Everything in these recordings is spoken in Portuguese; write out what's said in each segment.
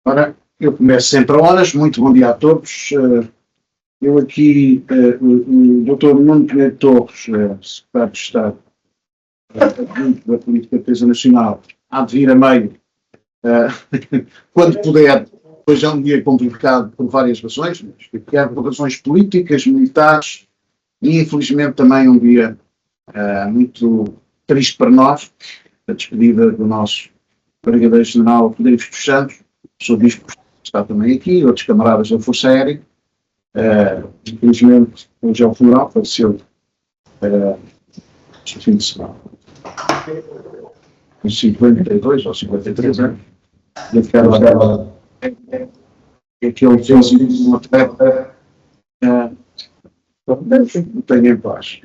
Ora, eu começo sempre a horas. Muito bom dia a todos. Eu aqui, o Dr. Nuno Pinheiro Torres, secretário de Estado da Política de Defesa Nacional, há de vir a meio, quando puder. Hoje é um dia complicado por várias razões, quer por razões políticas, militares, e infelizmente também um dia muito triste para nós, a despedida do nosso Brigadeiro-General Rodrigues dos Santos, sou bispo que está também aqui, outros camaradas da Força Aérea. Infelizmente, hoje é o funeral, faleceu este fim de semana. Com 52 ou 53 anos. E aquela que ele fez uma atleta não tenho em paz.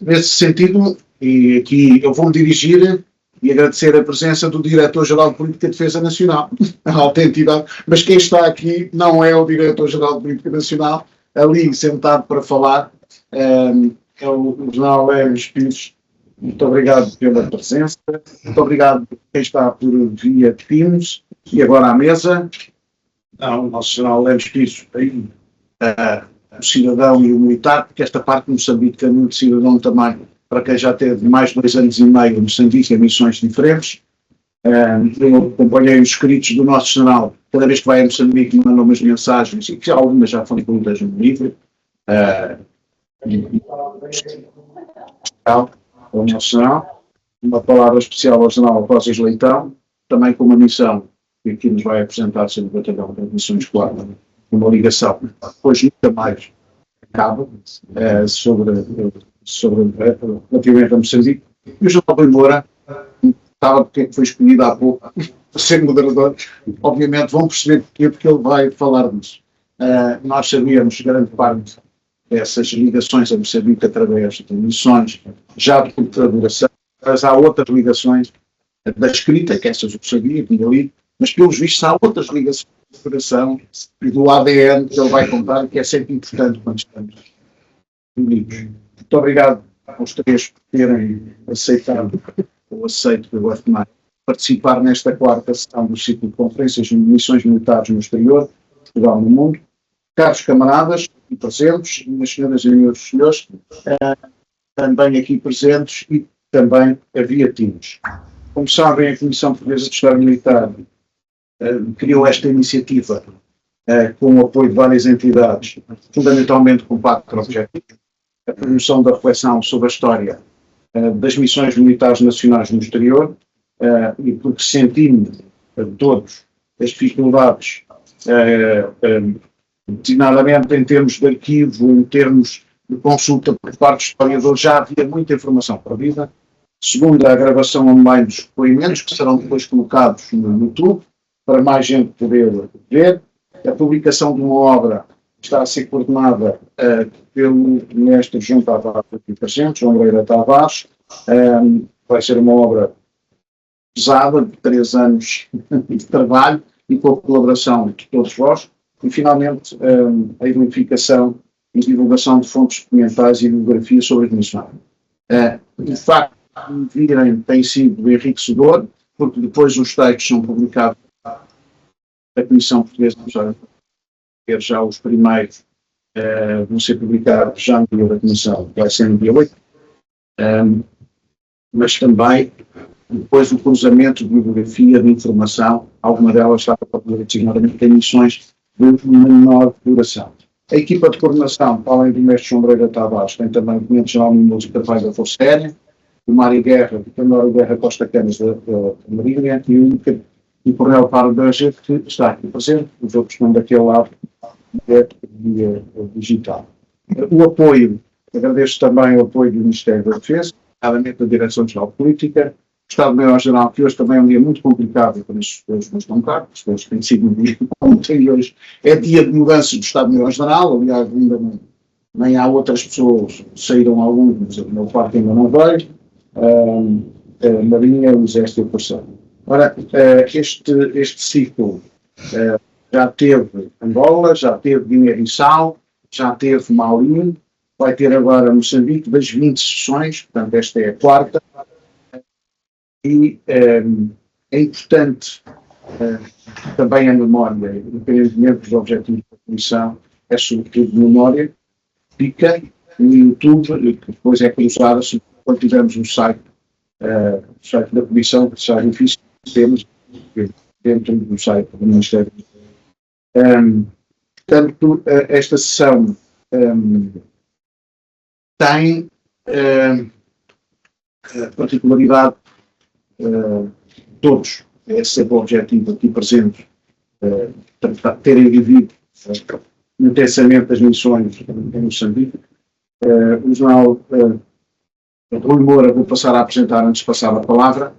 Nesse sentido, e aqui eu vou-me dirigir e agradecer a presença do Diretor-Geral de Política de Defesa Nacional, a autenticidade, mas quem está aqui não é o Diretor-Geral de Política Nacional, ali sentado para falar, é o General Lemos Pires. Muito obrigado pela presença, muito obrigado por quem está por via Teams e agora à mesa. O nosso General Lemos Pires, aí, o cidadão e o militar, porque esta parte de Moçambique é muito cidadão também, para quem já teve mais de 2 anos e meio em Moçambique, em missões diferentes. Eu acompanhei os escritos do nosso general, cada vez que vai a Moçambique mandam umas mensagens, e que algumas já foram incluídas no livro. O nosso general, uma palavra especial ao general Rosas Leitão, também com uma missão que aqui nos vai apresentar sobre o batalhão das missões 4, uma ligação, depois nunca mais acaba, relativamente a Moçambique. E o General Rui Moura, que foi escolhido há pouco para ser moderador, obviamente vão perceber porquê, porque ele vai falar disso. Nós sabíamos grande parte dessas ligações a Moçambique através de missões já de curta duração, mas há outras ligações da escrita, que essas eu sabia, tinha lido, mas pelos vistos há outras ligações de coração e do ADN que ele vai contar, que é sempre importante quando estamos unidos. Muito obrigado aos três por terem aceitado, ou aceito que eu gosto mais, participar nesta 4ª sessão do ciclo de conferências de missões militares no exterior, Portugal no mundo. Caros camaradas e presentes, minhas senhoras e meus senhores, também aqui presentes e também havia Teams. Como sabem, a Comissão Portuguesa de História Militar criou esta iniciativa com o apoio de várias entidades, fundamentalmente com 4 objetivos: a promoção da reflexão sobre a história das missões militares nacionais no exterior, e porque sentimos todos as dificuldades, designadamente em termos de arquivo, em termos de consulta por parte de historiadores, já havia muita informação perdida. Segundo, a gravação online dos depoimentos, que serão depois colocados no YouTube, para mais gente poder ver. A publicação de uma obra está a ser coordenada pelo mestre João Tavares, aqui presente, João Moreira Tavares. Vai ser uma obra pesada, de 3 anos de trabalho e com a colaboração de todos vós. E, finalmente, a identificação e divulgação de fontes documentais e bibliografias sobre as missões. De facto, virem, tem sido enriquecedor, porque depois os textos são publicados da Comissão Portuguesa de História, já os primeiros vão ser publicados já no dia da Comissão, vai ser no dia 8, mas também depois o cruzamento de bibliografia, de informação, alguma delas está para poder designadamente em missões de menor duração. A equipa de coordenação, além do mestre João Moreira Tavares, tem também o Tenente-General Mimoso Carvalho da Força Aérea, o Mário Guerra, o Tenor Guerra Costa Canas da Marinha e o Coronel Paulo Berger, que está aqui presente, os outros estão daquele lado via digital. O apoio, agradeço também o apoio do Ministério da Defesa, nomeadamente da Direção-Geral de Política, o Estado-Maior-General, que hoje também é um dia muito complicado, por isso as pessoas não estão cá, as pessoas têm sido um dia como tem hoje. É dia de mudança do Estado-Maior-General, aliás, ainda nem há outras pessoas, saíram alguns, mas a maior parte ainda não veio, a Marinha, o Exército e a Força. Ora, este ciclo já teve Angola, já teve Guiné-Bissau, já teve Mali, vai ter agora Moçambique, das 20 sessões, portanto esta é a 4ª, e é importante também a memória, independentemente dos objetivos da Comissão, é sobretudo memória, fica no YouTube, que depois é cruzada quando tivermos um site, o site da Comissão, que será difícil, temos dentro do site do Ministério. Portanto, esta sessão tem a particularidade de todos, é sempre o objetivo aqui presente, terem vivido intensamente as missões em Moçambique. O jornal Rui Moura vou passar a apresentar antes de passar a palavra.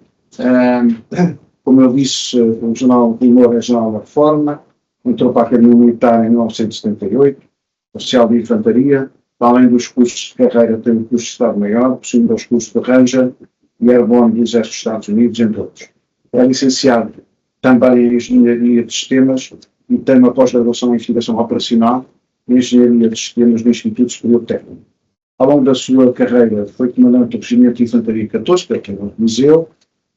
Como eu disse, o jornal Rui Moura é jornal da Reforma, entrou para a Academia Militar em 1978, oficial de Infantaria, além dos cursos de carreira tem o curso de Estado-Maior, possuindo os cursos de Ranger e Airborne do Exército dos Estados Unidos, entre outros. É licenciado também em Engenharia de Sistemas e tem uma pós-graduação em Investigação Operacional e Engenharia de Sistemas no Instituto Superior Técnico. Ao longo da sua carreira foi comandante do Regimento de Infantaria 14, que é o Museu,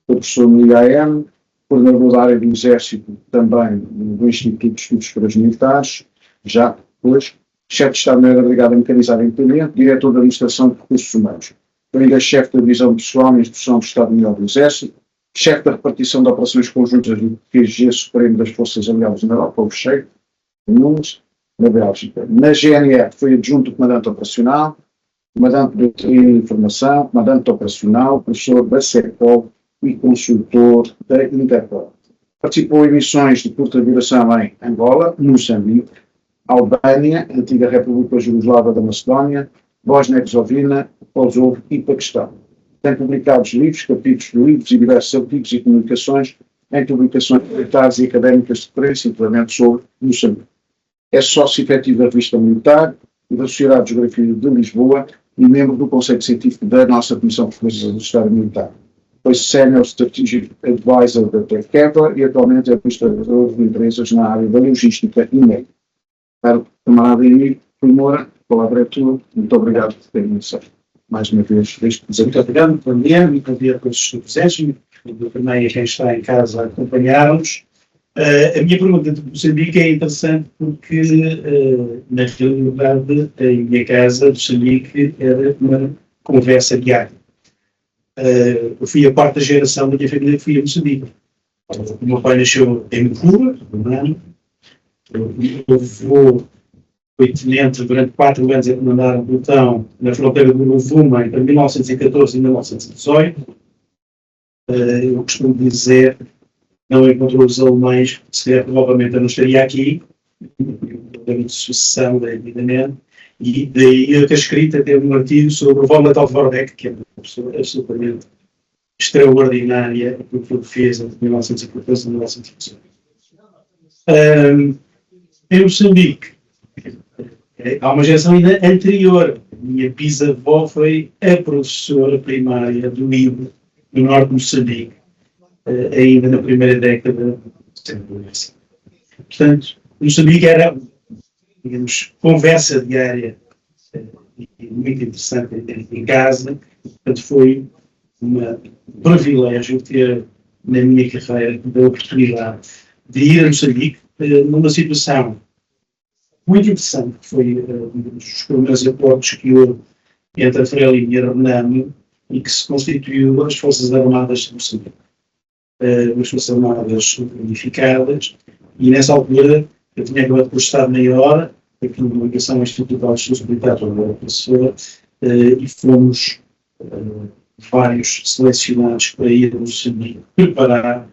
foi professor no IAM, coordenador da área do Exército também do Instituto de Estudos Superiores Militares, já depois, chefe de Estado-Maior da Brigada Mecanizada Independente, diretor da Administração de Recursos Humanos. Foi ainda chefe da Divisão Pessoal e Instrução do Estado-Maior do Exército, chefe da repartição de operações conjuntas do QG Supremo das Forças Aliadas na Europa, o Cheio, em Nunes, na Bélgica. Na GNR foi adjunto do comandante operacional, comandante de doutrina e informação, comandante operacional, professor da CEPOL e consultor da Interpol. Participou em missões de curta duração em Angola, Moçambique, Albânia, Antiga República Jugoslava da Macedónia, Bósnia-Herzegovina, Kosovo e Paquistão. Tem publicado livros, capítulos de livros e diversos artigos e comunicações em publicações militares e académicas de principalmente sobre Moçambique. É sócio efetivo da Revista Militar e da Sociedade de Geografia de Lisboa e membro do Conselho Científico da nossa Comissão Portuguesa do Estado Militar. Foi Senior Strategic Advisor da TechEver e atualmente é administrador de empresas na área da logística e meio. Caro camarada Emílio Rui Moura, a palavra é tua. Muito obrigado por terem iniciado mais uma vez este desafio. Muito obrigado, bom dia a todos os presentes e também a quem está em casa a acompanhar-nos. A minha pergunta de Moçambique é interessante porque, na realidade, em minha casa, Moçambique era uma conversa diária. Eu fui a quarta geração da minha família que fui a Moçambique. O meu pai nasceu em Mocura, o meu avô foi tenente durante 4 anos a comandar um pelotão na fronteira do Rovuma entre 1914 e 1918. Eu costumo dizer não encontrou os alemães, se provavelmente eu não estaria aqui, de sucessão, evidentemente, e daí a escrita teve um artigo sobre o Volatile Vorbeck, que é uma pessoa absolutamente extraordinária, porque ele fez entre 1914 e 1918. Em Moçambique, há uma geração ainda anterior. A minha bisavó foi a professora primária do livro do norte de Moçambique, ainda na primeira década de século XX. Portanto, Moçambique era, digamos, conversa diária e muito interessante em casa. Portanto, foi um privilégio ter, na minha carreira, a oportunidade de ir a Moçambique numa situação muito interessante, que foi um dos primeiros acordos que houve entre a Frelimo e a Renamo e que se constituiu as Forças Armadas de Moçambique. As Forças Armadas unificadas, e nessa altura eu tinha acabado por Estado-Maior, aqui numa ligação institucional de estudos militares, onde era professor, e fomos vários selecionados para ir a Moçambique preparar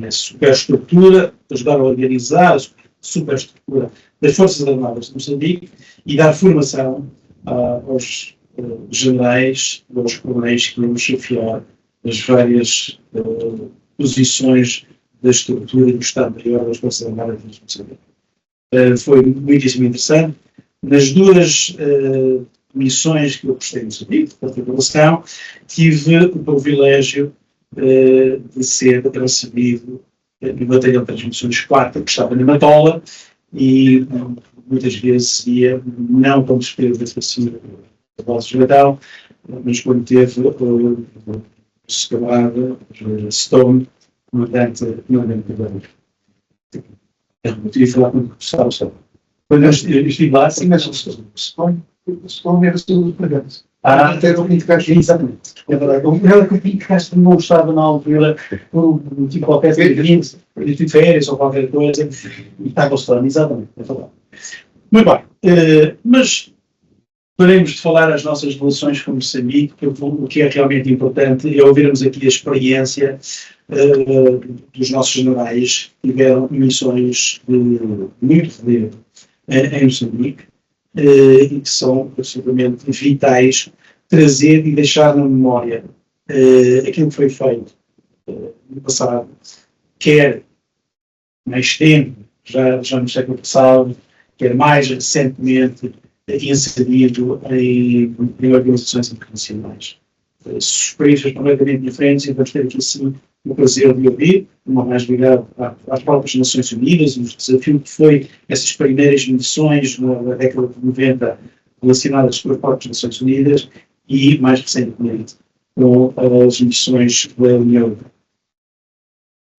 a superestrutura, ajudar a organizar a superestrutura das Forças Armadas de Moçambique e dar formação aos generais, aos coronéis que iam chefiar as várias posições da estrutura do Estado-Maior das Forças Armadas de Moçambique. Foi muitíssimo interessante. Nas duas missões que eu prestei em Moçambique, de participação, tive o privilégio de ser recebido no batalhão de transmissões 4, que estava na Matola, e muitas vezes ia, não como despesa da vacina da base de mas quando teve o camarada Stone comandante Pedro. Eu tive que falar com o professor. Quando eu estive lá, Sim, mas o Stone era segundo pagante. Até o Pinto Castro. exatamente. É verdade. O problema é que o Pinto Castro não estava na altura por um tipo qualquer de férias ou qualquer coisa e estava o Stone, exatamente. É verdade. Muito bem. Mas paremos de falar as nossas relações com Moçambique, porque o que é realmente importante é ouvirmos aqui a experiência dos nossos generais que tiveram missões de muito poder em Moçambique e que são absolutamente vitais trazer e deixar na memória aquilo que foi feito no passado, quer mais tempo, já no século passado, quer mais recentemente inserido em organizações internacionais. Experiências completamente diferentes e vamos ter aqui sim o prazer de ouvir, uma mais ligada às próprias Nações Unidas, o desafio que foi essas primeiras missões na década de 90 relacionadas com as próprias Nações Unidas e mais recentemente com as missões da União Europeia.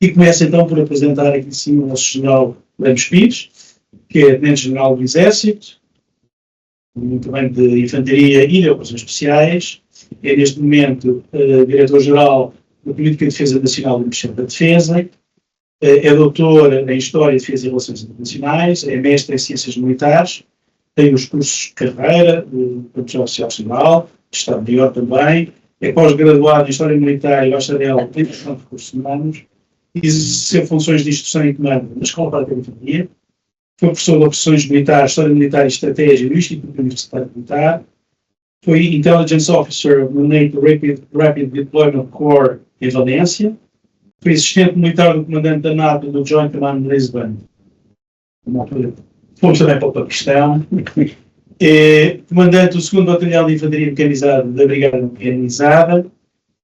E começo então por apresentar aqui sim o nosso general Lemos Pires, que é Tenente-General do Exército, muito bem de Infantaria e de Operações Especiais, é neste momento Diretor-Geral da Política de Defesa Nacional do Ministério da Defesa, é doutor em História, Defesa e Relações Internacionais, é mestre em Ciências Militares, tem os cursos de carreira do Professor Social, Estado de York também, é pós-graduado em História Militar e bacharel em Gestão de Recursos Humanos, exerceu funções de instrução e comando na Escola Prática de Infantaria, foi professor de Operações Militares, História Militar e Estratégia no Instituto Universitário Militar, foi Intelligence Officer no NATO Rapid Deployment Corps em Valência, foi assistente militar do comandante da NATO do Joint Command Lisbon. Fomos também para o Paquistão. Comandante do 2º Batalhão de Infantaria Mecanizada da Brigada Mecanizada,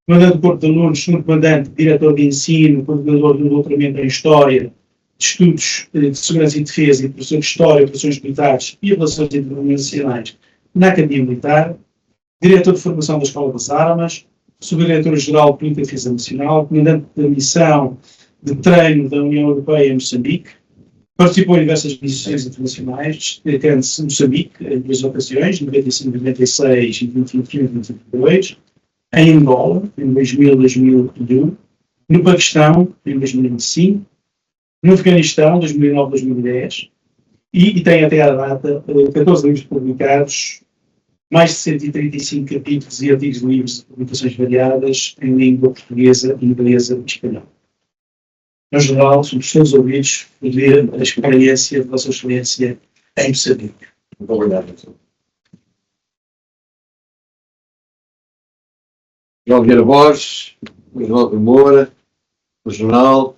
comandante do Corpo de Alunos, segundo comandante, diretor de ensino, coordenador do doutoramento em História, de Estudos de Segurança e Defesa e professor de História, Operações Militares e Relações Internacionais na Academia Militar, diretor de Formação da Escola das Armas, subdiretor-geral de Política de Defesa Nacional, comandante da Missão de Treino da União Europeia em Moçambique, participou em diversas missões internacionais, destacando-se em Moçambique em 2 ocasiões, 95, 96 e 2021 e 2022, em Angola, em 2000 e 2001, no Paquistão, em 2005, no Afeganistão, 2009 e 2010, e tem até à data 14 livros publicados, mais de 135 capítulos e artigos de livros de publicações variadas em língua portuguesa, inglesa e espanhola. No geral, somos todos ouvidos por ver a experiência da Vossa Excelência em Moçambique. Muito obrigado. João Vieira Borges, Oswaldo Moura, o jornal,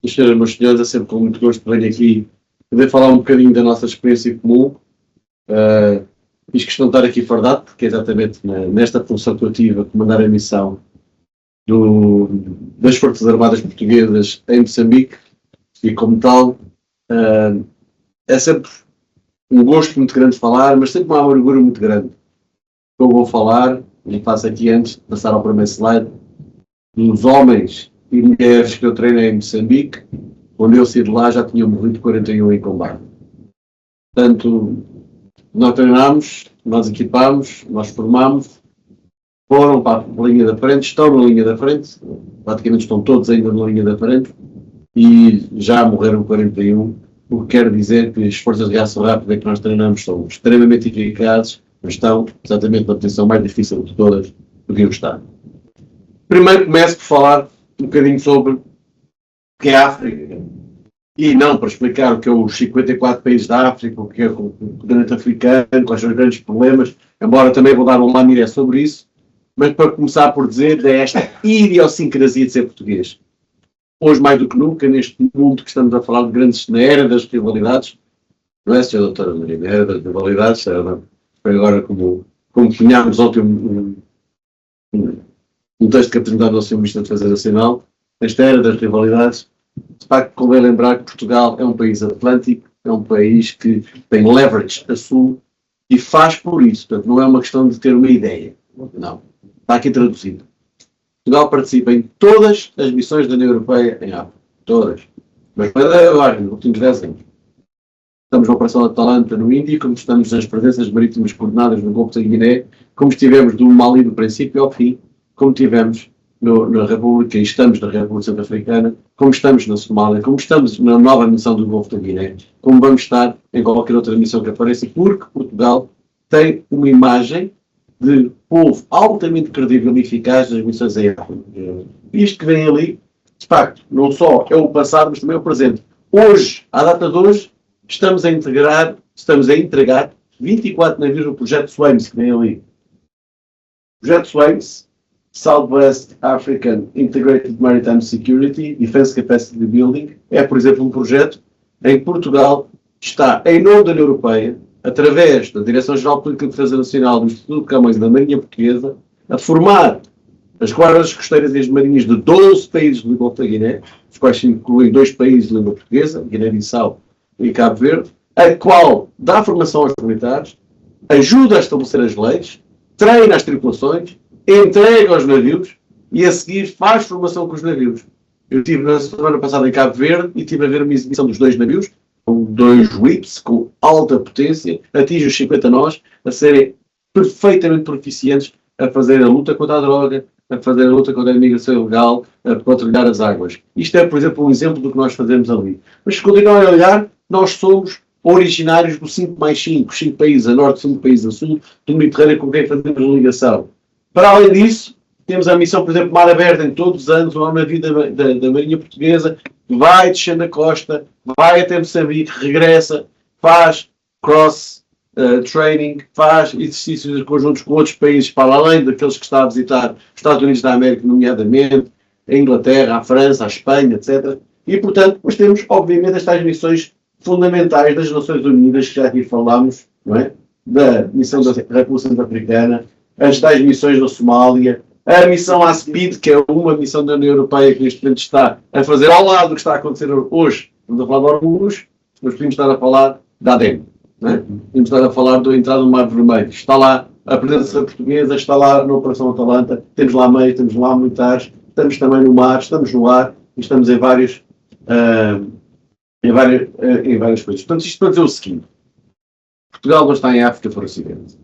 os senhores e meus senhores, é sempre com muito gosto que venho aqui poder falar um bocadinho da nossa experiência comum. Fiz questão de estar aqui fardado, porque é exatamente nesta função que eu tive a comandar a missão das Forças Armadas Portuguesas em Moçambique, e como tal, é sempre um gosto muito grande de falar, mas sempre uma amargura muito grande. Eu vou falar, e faço aqui antes de passar ao primeiro slide, dos homens e mulheres que eu treinei em Moçambique, onde eu saí de lá já tinham morrido 41 em combate. Portanto, nós treinámos, nós equipámos, nós formámos, foram para a linha da frente, estão na linha da frente, praticamente estão todos ainda na linha da frente, e já morreram 41, o que quer dizer que as forças de reação rápida que nós treinamos são extremamente eficazes, mas estão exatamente na posição mais difícil de todas, podiam estar. Primeiro começo por falar um bocadinho sobre o que é a África. E não para explicar o que é os 54 países da África, o que é o continente africano, quais são os grandes problemas, embora também vou dar um lamiré sobre isso, mas para começar por dizer é esta idiosincrasia de ser português. Hoje, mais do que nunca, neste mundo que estamos a falar de grandes, na era das rivalidades, não é, Sra. Doutora Maria, na era das rivalidades, foi agora como cunhámos ontem um texto que apresentava ao Sr. Ministro da Defesa Nacional, esta era das rivalidades, de facto convém lembrar que Portugal é um país atlântico, é um país que tem leverage a sul e faz por isso, portanto não é uma questão de ter uma ideia, não, está aqui traduzido. Portugal participa em todas as missões da União Europeia em África. Todas. Mas para agora, nos últimos 10 anos. Estamos na Operação Atalanta no Índico, como estamos nas presenças marítimas coordenadas no Golfo da Guiné, como estivemos do Mali do princípio ao fim, como estivemos na República e estamos na República Centro-Africana, como estamos na Somália, como estamos na nova missão do Golfo da Guiné, como vamos estar em qualquer outra missão que apareça, porque Portugal tem uma imagem de povo altamente credível e eficaz nas missões em África. Isto que vem ali, de facto, não só é o passado, mas também é o presente. Hoje, à data de hoje, estamos a entregar 24 navios no projeto SWAMS, que vem ali. O projeto SWAMS, Southwest African Integrated Maritime Security Defense Capacity Building, é, por exemplo, um projeto em que Portugal está, em nome da União Europeia, através da Direção-Geral de Política de Defesa Nacional do Instituto de Camões e da Marinha Portuguesa, a formar as guardas costeiras e as marinhas de 12 países do Golfo da Guiné, os quais se incluem 2 países de língua portuguesa, Guiné-Bissau e Cabo Verde, a qual dá formação aos militares, ajuda a estabelecer as leis, treina as tripulações, entrega aos navios e a seguir faz formação com os navios. Eu estive na semana passada em Cabo Verde e estive a ver uma exibição dos 2 navios, com 2 whips, com alta potência, atinge os 50 nós, a serem perfeitamente proficientes a fazer a luta contra a droga, a fazer a luta contra a imigração ilegal, a patrulhar as águas. Isto é, por exemplo, um exemplo do que nós fazemos ali. Mas se continuarem a olhar, nós somos originários do 5+5, 5 países a norte, 5 países a sul, do Mediterrâneo com quem fazemos ligação. Para além disso, temos a missão, por exemplo, Mar Aberto, em todos os anos, uma navio da Marinha Portuguesa, vai descendo a costa, vai até Moçambique, regressa, faz cross-training, faz exercícios conjuntos com outros países, para além daqueles que está a visitar, os Estados Unidos da América, nomeadamente, a Inglaterra, a França, a Espanha, etc. E, portanto, nós temos, obviamente, estas missões fundamentais das Nações Unidas, que já aqui falámos, não é? Da missão da República Centro-Africana, as tais missões da Somália, a missão ASPID, que é uma missão da União Europeia que neste momento está a fazer ao lado do que está a acontecer hoje. Estamos a falar de Hormuz, mas podemos estar a falar da ADEM. É? Podemos estar a falar da entrada no Mar Vermelho. Está lá a presença portuguesa, está lá na Operação Atalanta, temos lá meios, temos lá militares, estamos também no mar, estamos no ar e estamos em várias coisas. Portanto, isto para dizer o seguinte: Portugal não está em África por acidente.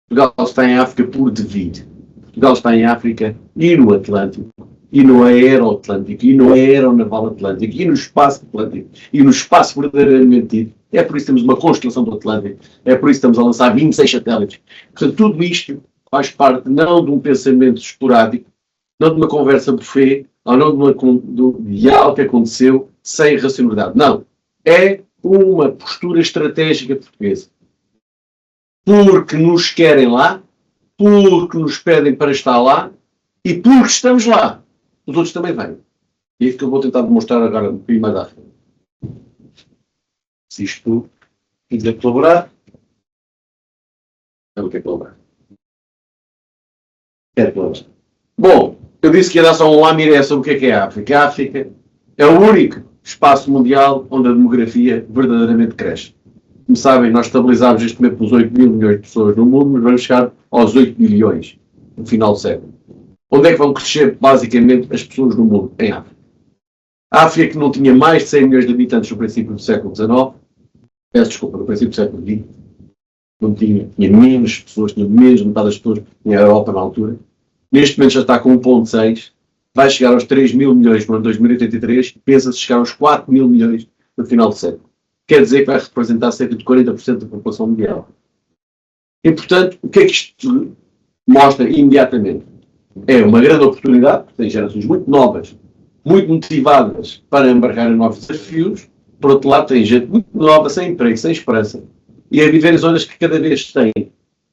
Portugal está em África por devido. Portugal está em África e no Atlântico, e no Aeroatlântico, e no Aeronaval Atlântico, e no Espaço Atlântico, e no Espaço verdadeiramente dito. É por isso que temos uma constelação do Atlântico, é por isso que estamos a lançar 26 satélites. Portanto, tudo isto faz parte não de um pensamento esporádico, não de uma conversa buffet, ou não de algo que aconteceu sem racionalidade. Não. É uma postura estratégica portuguesa. Porque nos querem lá, porque nos pedem para estar lá e porque estamos lá. Os outros também vêm. E é isso que eu vou tentar demonstrar agora um bocadinho mais à frente. Se isto quiser colaborar, eu quero colaborar. Quero colaborar. Bom, eu disse que ia dar só um lamiré sobre o que é a África. A África é o único espaço mundial onde a demografia verdadeiramente cresce. Como sabem, nós estabilizámos este momento pelos 8 mil milhões de pessoas no mundo, mas vamos chegar aos 8 bilhões no final do século. Onde é que vão crescer, basicamente, as pessoas no mundo? Em África. A África, que não tinha mais de 100 milhões de habitantes no princípio do século XIX, no princípio do século XX, não tinha menos pessoas, tinha menos de metade das pessoas, tinha a Europa na altura. Neste momento já está com 1,6, vai chegar aos 3 mil milhões no ano 2083 e pensa-se chegar aos 4 mil milhões no final do século. Quer dizer que vai representar cerca de 40% da população mundial. E, portanto, o que é que isto mostra imediatamente? É uma grande oportunidade, porque tem gerações muito novas, muito motivadas para embarcar em novos desafios. Por outro lado, tem gente muito nova, sem emprego, sem esperança, e a viver em zonas que cada vez têm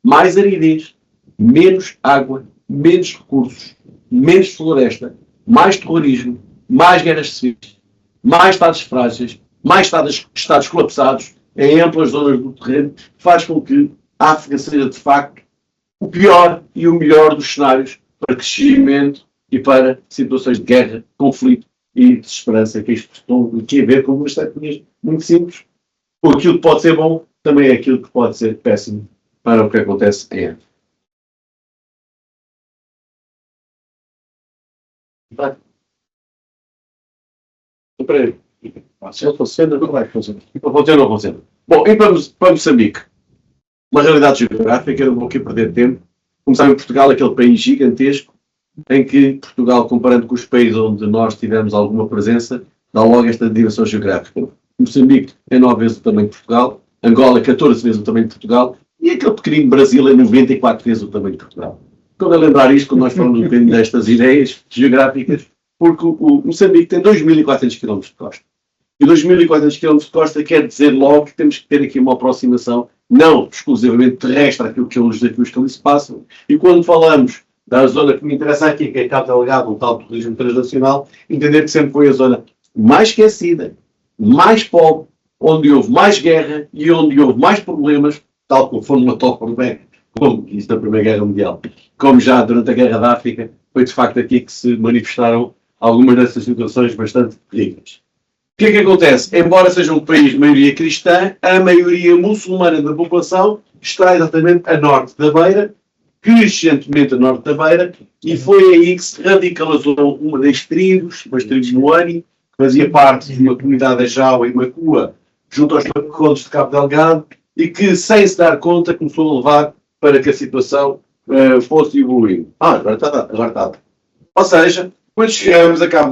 mais aridez, menos água, menos recursos, menos floresta, mais terrorismo, mais guerras civis, mais estados frágeis, mais estados colapsados em amplas zonas do terreno, faz com que a África seja, de facto, o pior e o melhor dos cenários para crescimento e para situações de guerra, conflito e desesperança, que isto estão aqui a ver com umas tecnologias muito simples. Ou aquilo que pode ser bom, também é aquilo que pode ser péssimo para o que acontece em África. Espera aí. Se funciona, não vai funcionar. Funciona ou não funciona? Bom, e para Moçambique? Uma realidade geográfica, eu não vou aqui perder tempo. Começar em Portugal, aquele país gigantesco, em que Portugal, comparando com os países onde nós tivemos alguma presença, dá logo esta dimensão geográfica. Moçambique é 9 vezes o tamanho de Portugal, Angola 14 vezes o tamanho de Portugal, e aquele pequenino Brasil é 94 vezes o tamanho de Portugal. Estou a lembrar isto quando nós falamos um bocadinho destas ideias geográficas, porque o Moçambique tem 2.400 km de costa. E 2.400 km de costa quer dizer logo que temos que ter aqui uma aproximação, não exclusivamente terrestre, àquilo que os desafios que ali se passam. E quando falamos da zona que me interessa aqui, que é Cabo Delgado, um tal turismo transnacional, entender que sempre foi a zona mais esquecida, mais pobre, onde houve mais guerra e onde houve mais problemas, tal como foi numa top bem, como isso na Primeira Guerra Mundial, como já durante a Guerra da África, foi de facto aqui que se manifestaram algumas dessas situações bastante terríveis. O que é que acontece? Embora seja um país de maioria cristã, a maioria muçulmana da população está exatamente a norte da beira, crescentemente a norte da beira, e foi aí que se radicalizou uma das tribos, umas tribos Moani, que fazia parte de uma comunidade Ajau e Macua, junto aos pacotes de Cabo Delgado, e que, sem se dar conta, começou a levar para que a situação fosse evoluindo. Agora está. Ou seja, quando chegamos a Cabo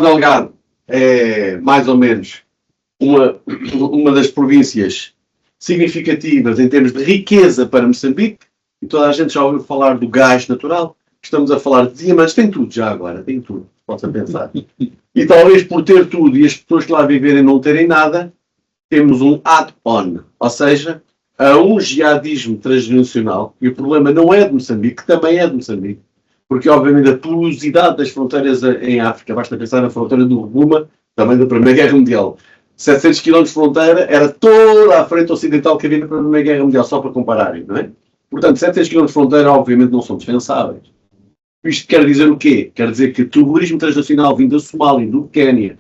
Delgado é mais ou menos uma das províncias significativas em termos de riqueza para Moçambique, e toda a gente já ouviu falar do gás natural, estamos a falar de diamantes, tem tudo já agora, tem tudo, possa pensar. E talvez por ter tudo e as pessoas que lá viverem não terem nada, temos um add-on, ou seja, há um jihadismo transnacional, e o problema não é de Moçambique, também é de Moçambique, porque obviamente a porosidade das fronteiras em África, basta pensar na fronteira do Rovuma, também da Primeira Guerra Mundial. 700 km de fronteira era toda a frente ocidental que havia na Primeira Guerra Mundial, só para compararem, não é? Portanto, 700 km de fronteira obviamente não são defensáveis. Isto quer dizer o quê? Quer dizer que o terrorismo transnacional vindo da Somália e do Quénia,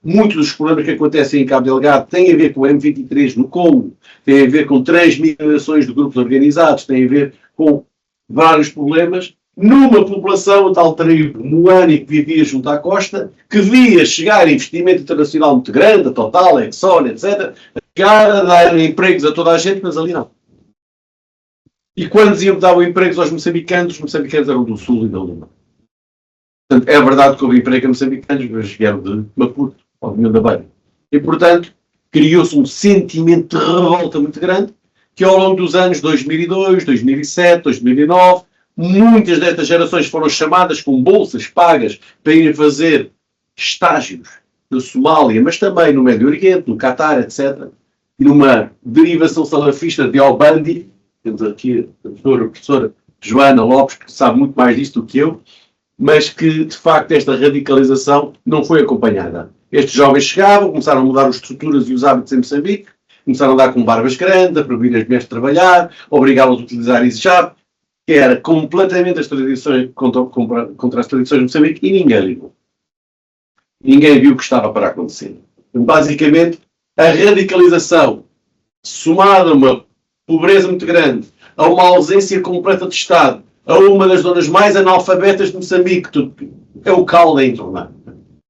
muitos dos problemas que acontecem em Cabo Delgado têm a ver com o M23 no Congo, têm a ver com transmigrações de grupos organizados, têm a ver com vários problemas, numa população, a tal tribo Moani que vivia junto à costa, que via chegar investimento internacional muito grande, a Total, a Exxon, etc., a dar empregos a toda a gente, mas ali não. E quando diziam que davam empregos aos moçambicanos, os moçambicanos eram do Sul e da Lima. Portanto, é verdade que houve emprego a moçambicanos, mas vieram de Maputo, ou de da Beira. E, portanto, criou-se um sentimento de revolta muito grande, que ao longo dos anos 2002, 2007, 2009, muitas destas gerações foram chamadas com bolsas pagas para irem fazer estágios na Somália, mas também no Médio Oriente, no Catar, etc. E numa derivação salafista de Al-Bandi, temos aqui a professora Joana Lopes, que sabe muito mais disto do que eu, mas que, de facto, esta radicalização não foi acompanhada. Estes jovens chegavam, começaram a mudar as estruturas e os hábitos em Moçambique, começaram a andar com barbas grandes, a proibir as mulheres de trabalhar, obrigá-los a utilizar hijab, que era completamente as tradições, contra as tradições de Moçambique, e ninguém ligou. Ninguém viu o que estava para acontecer. Basicamente, a radicalização, somada a uma pobreza muito grande, a uma ausência completa de Estado, a uma das zonas mais analfabetas de Moçambique, é o caldo a entornar.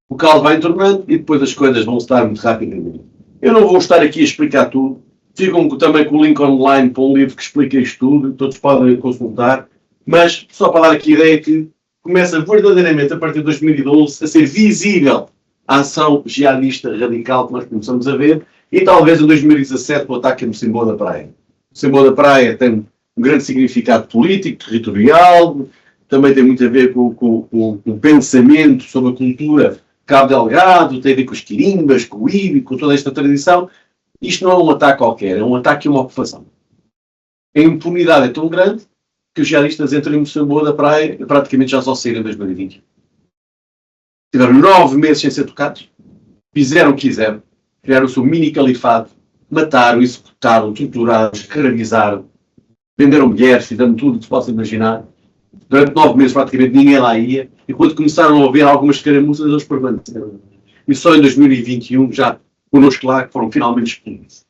O caldo vai entornando e depois as coisas vão se dar muito rapidamente. Eu não vou estar aqui a explicar tudo. Ficam também com o link online para um livro que explica isto tudo, todos podem consultar, mas só para dar aqui a ideia que começa verdadeiramente a partir de 2012 a ser visível a ação jihadista radical que nós começamos a ver, e talvez em 2017 o ataque a Mocimboa da Praia. Mocimboa da Praia tem um grande significado político, territorial, também tem muito a ver com o pensamento sobre a cultura Cabo Delgado, tem a ver com os quirimbas, com o Ibi, com toda esta tradição. Isto não é um ataque qualquer, é um ataque a uma ocupação. A impunidade é tão grande que os jihadistas entram em Mocimboa da Praia e praticamente já só saíram em 2020. Tiveram 9 meses sem ser tocados, fizeram o que quiseram, criaram o seu mini califado, mataram, executaram, torturaram, escravizaram, venderam mulheres, fizeram tudo o que se possa imaginar. Durante 9 meses praticamente ninguém lá ia, e quando começaram a haver algumas escaramuças, eles permaneceram. E só em 2021 já connosco lá, que foram finalmente expelidos.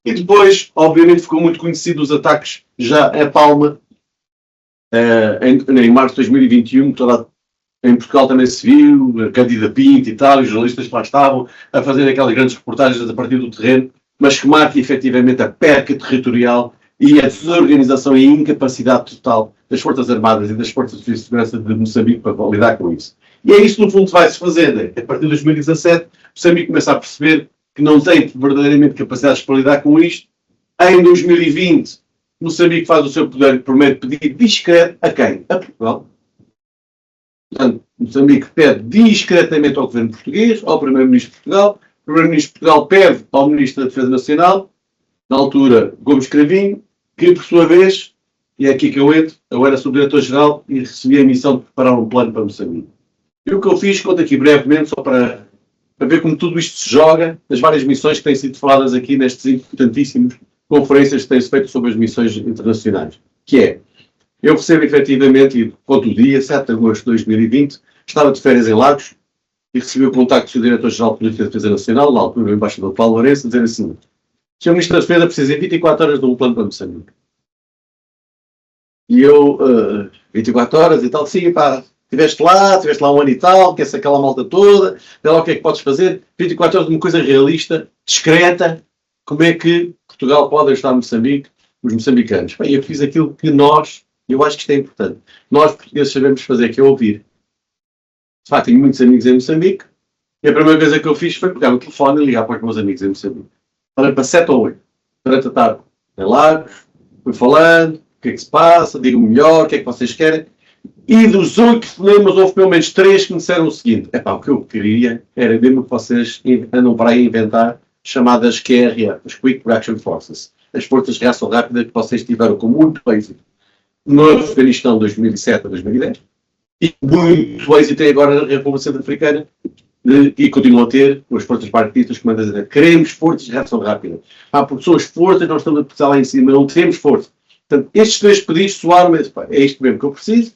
E depois, obviamente, ficou muito conhecido os ataques já a Palma, em março de 2021, toda Em Portugal também se viu, a Cândida Pinto e tal, os jornalistas que lá estavam a fazer aquelas grandes reportagens a partir do terreno, mas que marca efetivamente a perca territorial e a desorganização e a incapacidade total das Forças Armadas e das Forças de Segurança de Moçambique para lidar com isso. E é isso, no fundo, que vai-se fazendo. A partir de 2017, Moçambique começa a perceber que não tem verdadeiramente capacidades para lidar com isto. Em 2020, Moçambique faz o seu primeiro pedido discreto a quem? A Portugal. Portanto, Moçambique pede discretamente ao governo português, ao Primeiro-Ministro de Portugal. O Primeiro-Ministro de Portugal pede ao Ministro da Defesa Nacional, na altura Gomes Cravinho, que, por sua vez, e é aqui que eu entro, eu era subdiretor-geral e recebi a missão de preparar um plano para Moçambique. E o que eu fiz, conto aqui brevemente, só para ver como tudo isto se joga, nas várias missões que têm sido faladas aqui nestes importantíssimos conferências que têm-se feito sobre as missões internacionais. Que é, eu recebo efetivamente, e conto o dia, 7 de agosto de 2020, estava de férias em Lagos e recebi o contacto do Sr. Diretor-Geral de Política de Defesa Nacional, na altura o embaixador Paulo Lourenço, a dizer assim: Sr. Ministro da Defesa precisa em 24 horas de um plano para Moçambique. E eu, 24 horas e tal, sim, pá, estiveste lá um ano e tal, quer-se aquela malta toda, vê lá o que é que podes fazer, 24 horas de uma coisa realista, discreta, como é que Portugal pode ajudar Moçambique, os moçambicanos. Bem, eu fiz aquilo que eu acho que isto é importante, nós portugueses sabemos fazer, que é ouvir. De facto, tenho muitos amigos em Moçambique, e a primeira coisa que eu fiz foi pegar o telefone e ligar para os meus amigos em Moçambique. Falei para 7 ou 8, durante a tarde, em Lagos, fui falando, o que é que se passa, digam-me melhor, o que é que vocês querem. E dos 8 telemas houve pelo menos 3 que me disseram o seguinte: o que eu queria era mesmo que vocês andam para aí a inventar chamadas QRF, as Quick Reaction Forces, as forças de reação rápida que vocês tiveram com muito êxito no Afeganistão de 2007 a 2010 e muito êxito tem agora na República Centro-Africana e continuam a ter as forças partitistas que mandam a dizer: queremos forças de reação rápida. Porque são as forças, nós estamos a precisar lá em cima, não temos força. Portanto, estes 3 pedidos soaram-me, é isto mesmo que eu preciso.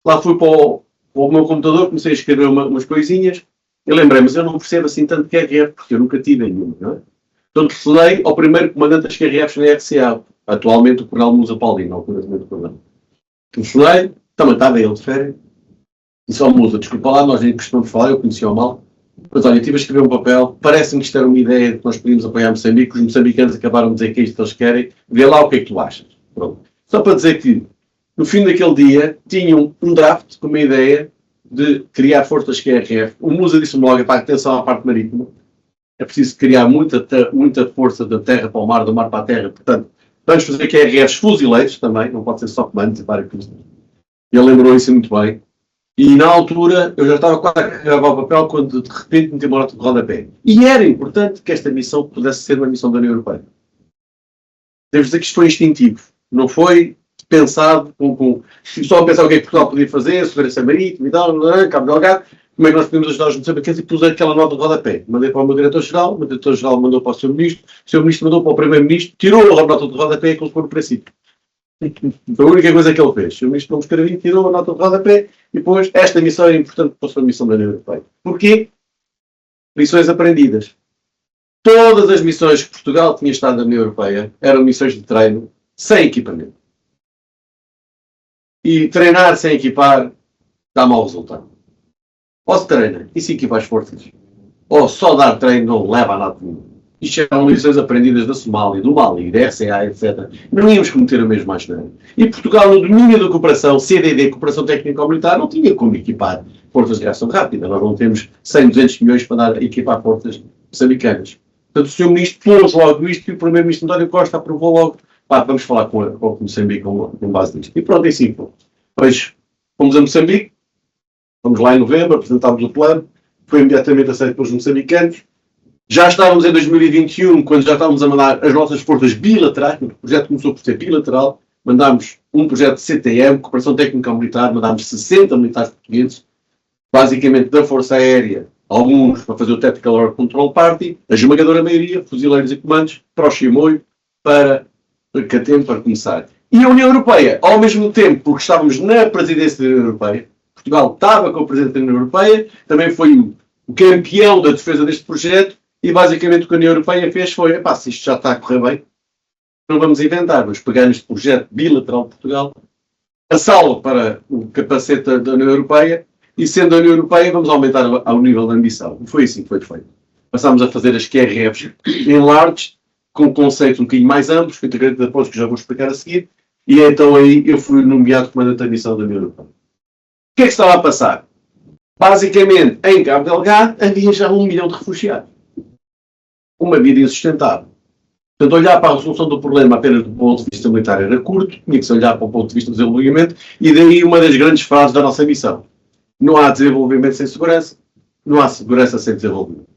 Lá fui para o meu computador, comecei a escrever umas coisinhas, e lembrei-me, mas eu não percebo assim tanto QRF, porque eu nunca tive nenhuma, não é? Então telefonei ao primeiro comandante das QRFs na RCA, atualmente o Coronel Musa Paulino, na altura do programa. Telefonei, também estava ele de férias, disse ao Musa: desculpa lá, nós nem costumamos falar, eu conhecia-o mal, mas olha, estive a escrever um papel, parece-me que isto era uma ideia que nós podíamos apoiar Moçambique, os moçambicanos acabaram de dizer que é isto que eles querem, vê lá o que é que tu achas. Pronto. Só para dizer que, no fim daquele dia, tinham um draft com uma ideia de criar forças QRF. O Musa disse-me logo: atenção à parte marítima, é preciso criar muita força da terra para o mar, do mar para a terra, portanto, vamos fazer QRFs fuzileiros também, não pode ser só comandos e várias coisas. Ele lembrou isso muito bem. E na altura, eu já estava quase a gravar o papel quando de repente meti uma nota de rodapé. E era importante que esta missão pudesse ser uma missão da União Europeia. Devo dizer que isto foi instintivo. Não foi pensado só a pensar o que é que Portugal podia fazer, segurança marítima e tal, Cabo Delgado, como é que nós podemos ajudar os moçambicanos, e pus aquela nota de rodapé. Mandei para o meu diretor-geral, o diretor-geral mandou para o Sr. Ministro, o Sr. Ministro mandou para o Primeiro-Ministro, tirou a nota de rodapé e que eles foram para si. Foi a única coisa que ele fez. O Sr. Ministro Gomes tirou a nota de rodapé e depois esta missão é importante para a missão da União Europeia. Porquê? Lições aprendidas. Todas as missões que Portugal tinha estado na União Europeia eram missões de treino sem equipamento. E treinar sem equipar dá mau resultado. Ou se treina e se equipa as forças, ou só dar treino não leva a nada nenhum. Isto eram lições aprendidas da Somália, do Mali, da RCA, etc. Não íamos cometer a mesma asneira. E Portugal, no domínio da cooperação, CDD, Cooperação Técnico-Militar, não tinha como equipar forças de reação rápida. Nós não temos 100, 200 milhões para dar a equipar forças moçambicanas. Portanto, o Sr. Ministro pôs logo isto e o Primeiro-Ministro António Costa aprovou logo: vamos falar com Moçambique com base nisto. E pronto, é assim. Depois fomos a Moçambique, fomos lá em novembro, apresentámos o plano, foi imediatamente aceito pelos moçambicanos. Já estávamos em 2021, quando já estávamos a mandar as nossas forças bilaterais, o projeto começou por ser bilateral, mandámos um projeto de CTM, Cooperação Técnica Militar, mandámos 60 militares portugueses, basicamente da Força Aérea, alguns para fazer o Tactical Air Control Party, a esmagadora maioria, fuzileiros e comandos, para o Chimoio, para Catem, para começar. E a União Europeia, ao mesmo tempo, porque estávamos na presidência da União Europeia, Portugal estava com a presidência da União Europeia, também foi o campeão da defesa deste projeto, e basicamente o que a União Europeia fez foi: se isto já está a correr bem, não vamos inventar, vamos pegar neste projeto bilateral de Portugal, passá-lo para o capacete da União Europeia e sendo a União Europeia, vamos aumentar o nível de ambição. E foi assim que foi feito. Passámos a fazer as QRFs em large, com conceitos um bocadinho mais amplos, com integrated approach, que já vou explicar a seguir, e então aí eu fui nomeado comandante da missão da União Europeia. O que é que estava a passar? Basicamente, em Cabo Delgado havia já 1 milhão de refugiados. Uma vida insustentável. Portanto, olhar para a resolução do problema apenas do ponto de vista militar era curto, tinha que se olhar para o ponto de vista do desenvolvimento, e daí uma das grandes frases da nossa missão. Não há desenvolvimento sem segurança, não há segurança sem desenvolvimento.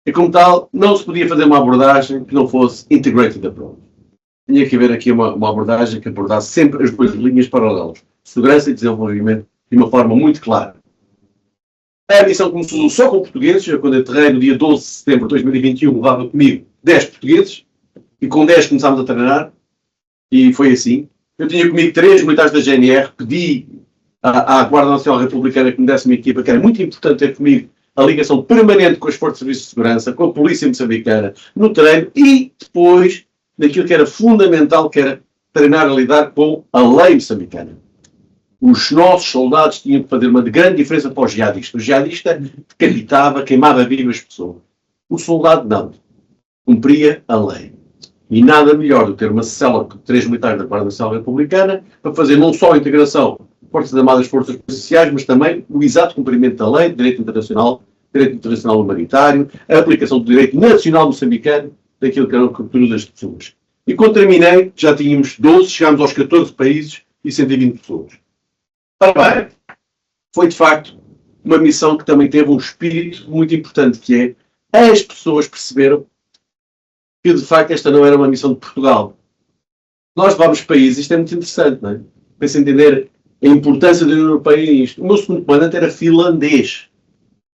E como tal, não se podia fazer uma abordagem que não fosse integrated approach. Tinha que haver aqui uma abordagem que abordasse sempre as duas linhas paralelas, segurança e desenvolvimento, de uma forma muito clara. A missão começou só com portugueses. Eu, quando aterrei no dia 12 de setembro de 2021, levava comigo 10 portugueses, e com 10 começámos a treinar, e foi assim. Eu tinha comigo 3 militares da GNR, pedi à Guarda Nacional Republicana que me desse uma equipa, que era muito importante ter comigo a ligação permanente com os forças de serviço de segurança, com a polícia moçambicana, no treino, e depois daquilo que era fundamental, que era treinar a lidar com a lei moçambicana. Os nossos soldados tinham que fazer uma grande diferença para o jihadista. O jihadista decapitava, queimava vivas pessoas. O soldado não. Cumpria a lei. E nada melhor do que ter uma célula de 3 militares da Guarda Nacional Republicana para fazer não só a integração de Forças Armadas e Forças Policiais, mas também o exato cumprimento da lei, direito internacional humanitário, a aplicação do direito nacional moçambicano, daquilo que eram a cultura das pessoas. E quando terminei, já tínhamos 12, chegámos aos 14 países e 120 pessoas. Ora bem, foi de facto uma missão que também teve um espírito muito importante, que é as pessoas perceberam que de facto esta não era uma missão de Portugal. Nós vamos países, isto é muito interessante, não é? Para se entender a importância da União Europeia nisto. O meu segundo comandante era finlandês.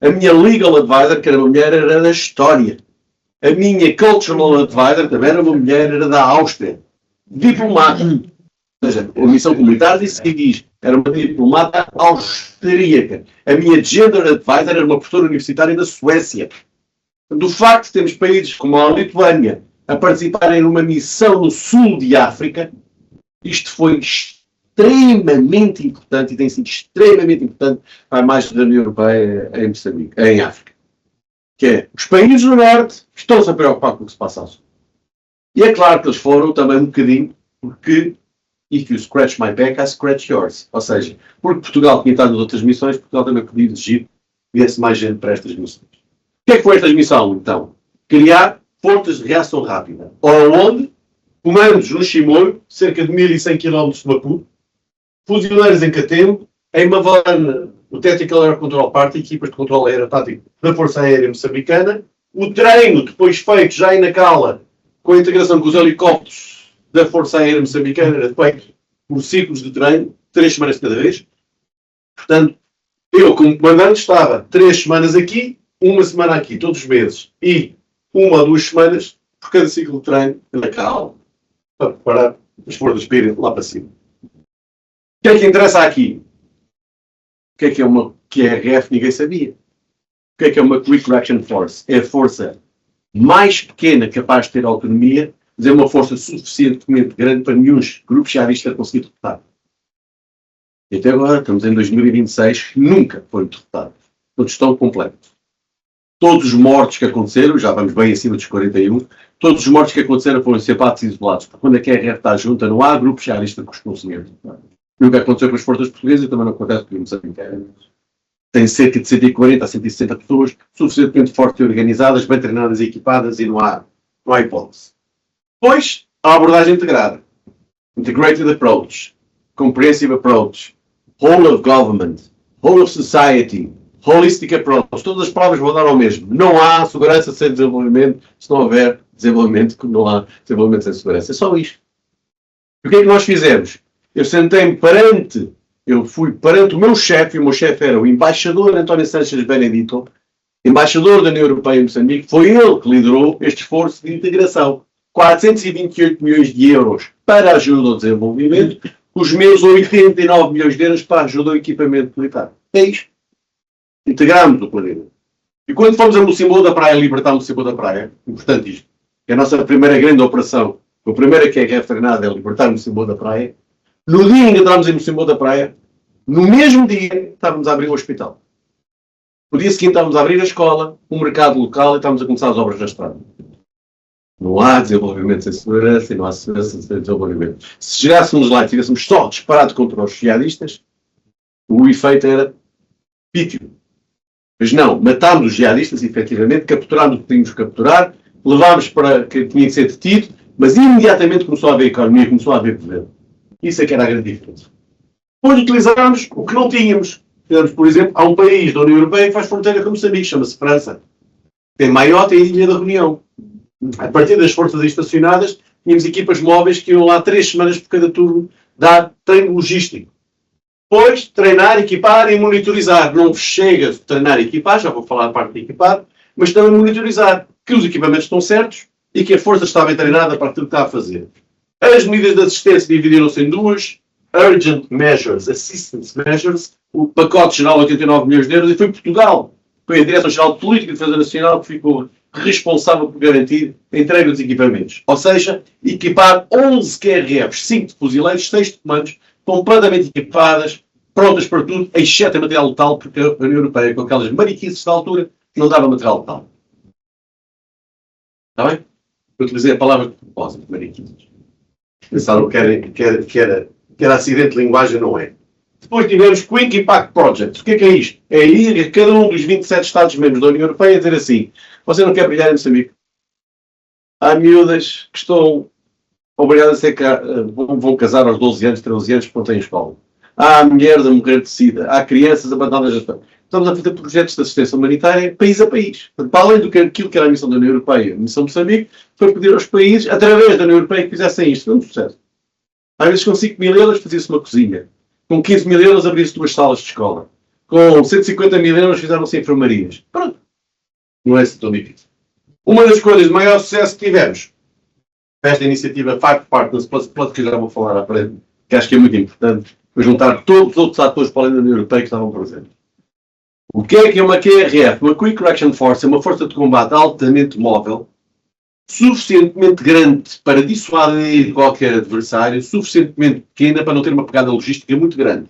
A minha legal advisor, que era uma mulher, era da Estónia. A minha cultural advisor, também era uma mulher, era da Áustria. Diplomata. Ou seja, a missão comunitária disse que diz, era uma diplomata austríaca. A minha gender advisor era uma professora universitária da Suécia. Do facto de termos países como a Lituânia a participarem numa missão no sul de África, isto foi extremamente importante e tem sido extremamente importante para a imagem da União Europeia em Moçambique, em África. Que é, os países do Norte estão-se a preocupar com o que se passa ao Sul. E é claro que eles foram também um bocadinho, porque if you scratch my back, I scratch yours. Ou seja, porque Portugal tinha estado nas outras missões, Portugal também podia exigir que viesse mais gente para estas missões. O que é que foi esta missão, então? Criar forças de reação rápida. Onde comandos no Chimoio, cerca de 1.100 km de Maputo, fuzileiros em Catembo, em Mavana, o Tactical Air Control Party, equipas de controle aerotático da Força Aérea Moçambicana, o treino depois feito já em Nacala, com a integração com os helicópteros da Força Aérea Moçambicana, era feito por ciclos de treino, 3 semanas de cada vez. Portanto, eu como comandante estava 3 semanas aqui, 1 semana aqui, todos os meses, e 1 ou 2 semanas por cada ciclo de treino em Nacala, para preparar as forças para irem lá para cima. O que é que interessa aqui? O que é uma QRF? Ninguém sabia. O que é uma Quick Reaction Force? É a força mais pequena capaz de ter autonomia, mas é uma força suficientemente grande para nenhum grupo jihadista conseguir derrotar. E até agora, estamos em 2026, nunca foi derrotado. Todos estão completos. Todos os mortos que aconteceram, já vamos bem acima dos 41, todos os mortos que aconteceram foram separados e isolados. Porque quando a QRF está junta, não há grupo jihadista que os consiga. Nunca aconteceu com as forças portuguesas e também não acontece com os moçambicanos. Tem cerca de 140 a 160 pessoas, suficientemente fortes e organizadas, bem treinadas e equipadas, e não há hipótese. Depois, a abordagem integrada. Integrated Approach, Comprehensive Approach, Whole of Government, Whole of Society, Holistic Approach. Todas as palavras vão dar ao mesmo. Não há segurança sem desenvolvimento. Se não houver desenvolvimento, não há desenvolvimento sem segurança. É só isto. E o que é que nós fizemos? Eu sentei-me eu fui perante o meu chefe, e o meu chefe era o embaixador António Sanches Benedito, embaixador da União Europeia em Moçambique. Foi ele que liderou este esforço de integração. 428 milhões de euros para a ajuda ao desenvolvimento, os meus 89 milhões de euros para a ajuda ao equipamento militar. É isto. Integramos o planeta. E quando fomos a Mocimboa da Praia, libertar Mocimboa da Praia, importante isto, que é a nossa primeira grande operação, a primeira que é treinada é libertar Mocimboa da Praia. No dia em que entramos em Mocimboa da Praia, No mesmo dia, estávamos a abrir o hospital. No dia seguinte, estávamos a abrir a escola, o mercado local e estávamos a começar as obras na estrada. Não há desenvolvimento sem segurança e não há segurança sem desenvolvimento. Se chegássemos lá e tivéssemos só disparado contra os jihadistas, o efeito era pífio. Mas não, matámos os jihadistas, efetivamente, capturámos o que tínhamos que capturar, levámos para que tinha que ser detido, mas imediatamente começou a haver economia, começou a haver governo. Isso é que era a grande diferença. Depois utilizámos o que não tínhamos. Por exemplo, há um país da União Europeia que faz fronteira com Moçambique, chama-se França. Tem Maiote e a Ilha da Reunião. A partir das forças estacionadas, tínhamos equipas móveis que iam lá 3 semanas por cada turno dar treino logístico. Depois, treinar, equipar e monitorizar. Não chega a treinar e equipar, já vou falar a parte de equipar, mas também monitorizar que os equipamentos estão certos e que a força está bem treinada para aquilo que está a fazer. As medidas de assistência dividiram-se em duas. Urgent Measures, Assistance Measures, o pacote geral de 89 milhões de euros, e foi Portugal, foi a Direção-Geral de Política de Defesa Nacional que ficou responsável por garantir a entrega dos equipamentos. Ou seja, equipar 11 QRFs, 5 de fuzileiros, 6 de comandos, completamente equipadas, prontas para tudo, exceto a material letal, porque a União Europeia, com aquelas mariquices da altura, não dava material letal. Está bem? Eu utilizei a palavra de propósito, mariquices. Pensaram que era acidente de linguagem, não é? Depois tivemos Quick Impact Project. O que é isto? É ir a cada um dos 27 Estados-membros da União Europeia a dizer assim: você não quer brilhar em Moçambique? Há miúdas que estão obrigadas a ser vão casar aos 12 anos, 13 anos, porque não têm escola. Há mulheres a morrer de sida. Há crianças abandonadas. Estamos a fazer projetos de assistência humanitária país a país. Para além do que aquilo que era a missão da União Europeia, a missão de Moçambique, foi pedir aos países, através da União Europeia, que fizessem isto. Foi um sucesso. Às vezes com 5 mil euros fazia-se uma cozinha. Com 15 mil euros abria-se 2 salas de escola. Com 150 mil euros fizeram-se enfermarias. Pronto. Não é assim tão difícil. Uma das coisas de maior sucesso que tivemos nesta iniciativa Five Partners Plus, que eu já vou falar à frente, que acho que é muito importante, foi juntar todos os outros atores para além da União Europeia que estavam presentes. O que é uma QRF? Uma Quick Reaction Force é uma força de combate altamente móvel, suficientemente grande para dissuadir qualquer adversário, suficientemente pequena para não ter uma pegada logística muito grande.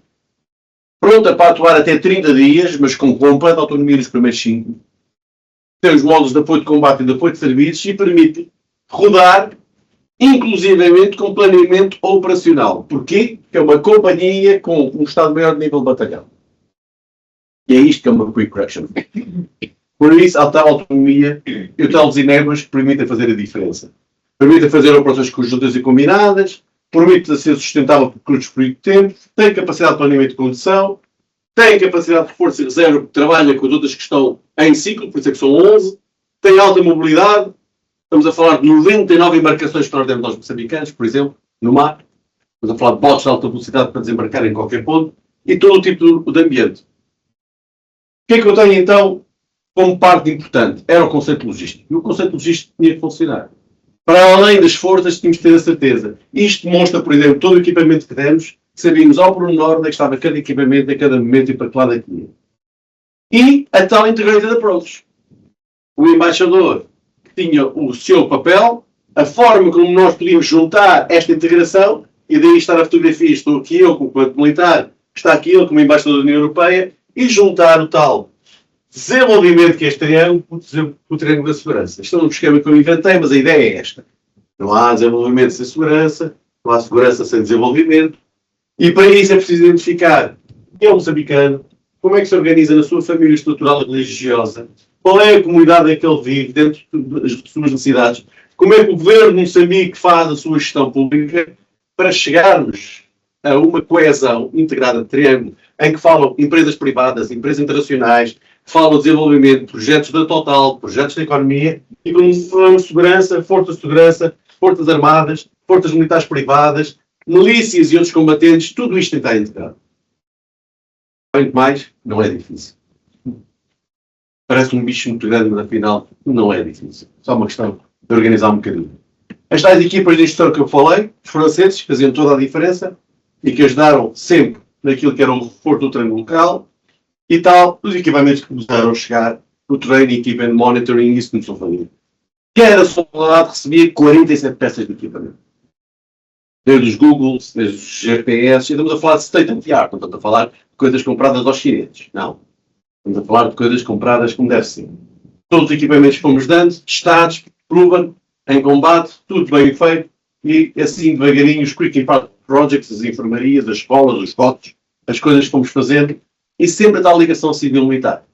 Pronta para atuar até 30 dias, mas com completa autonomia nos primeiros 5. Tem os módulos de apoio de combate e de apoio de serviços e permite rodar, inclusivamente com planeamento operacional. Porquê? Porque é uma companhia com um Estado-Maior de nível de batalhão. E é isto que é uma Quick Reaction. Por isso, há tal autonomia e o tal desinébas que permitem fazer a diferença. Permitem fazer operações conjuntas e combinadas, permite ser sustentável por curtos períodos de tempo, tem capacidade de planeamento de condução, tem capacidade de força e reserva que trabalha com as outras que estão em ciclo, por isso é que são 11, tem alta mobilidade, estamos a falar de 99 embarcações que nós demos aos moçambicanos, por exemplo, no mar, estamos a falar de botes de alta velocidade para desembarcar em qualquer ponto, e todo o tipo de ambiente. O que é que eu tenho então como parte importante? Era o conceito logístico. E o conceito logístico tinha que funcionar. Para além das forças, tínhamos que ter a certeza. Isto demonstra, por exemplo, todo o equipamento que temos, sabíamos ao pormenor onde é que estava cada equipamento, a cada momento e para que lado é que ia. E a tal integrated approach. O embaixador tinha o seu papel, a forma como nós podíamos juntar esta integração, e daí estar a fotografia, estou aqui eu como comandante militar, está aqui ele como embaixador da União Europeia, e juntar o tal desenvolvimento que é este triângulo, o triângulo da segurança. Isto é um esquema que eu inventei, mas a ideia é esta. Não há desenvolvimento sem segurança, não há segurança sem desenvolvimento, e para isso é preciso identificar quem é o moçambicano, como é que se organiza na sua família estrutural e religiosa, qual é a comunidade em que ele vive, dentro das suas necessidades, como é que o governo de Moçambique faz a sua gestão pública para chegarmos a uma coesão integrada de triângulo, em que falam empresas privadas, empresas internacionais, falam de desenvolvimento, projetos da Total, projetos da economia, e quando falamos de segurança, forças armadas, forças militares privadas, milícias e outros combatentes, tudo isto tem que estar integrado. Muito mais, não é difícil. Parece um bicho muito grande, mas afinal não é difícil. Só uma questão de organizar um bocadinho. As tais equipas de gestão que eu falei, os franceses, faziam toda a diferença e que ajudaram sempre naquilo que era o reforço do treino local e tal, os equipamentos que começaram a chegar, o training, equipment monitoring, isso começou a fazer. Cada soldado recebia 47 peças de equipamento. desde os Google, desde os GPS, e estamos a falar de state of the art, não estamos a falar de coisas compradas aos chineses, não. Estamos a falar de coisas compradas como deve ser. Todos os equipamentos que fomos dando, testados, proven, em combate, tudo bem feito, e assim devagarinho os quick impact projects, as enfermarias, as escolas, os cotos, as coisas que fomos fazendo, e sempre a tal ligação civil-militar.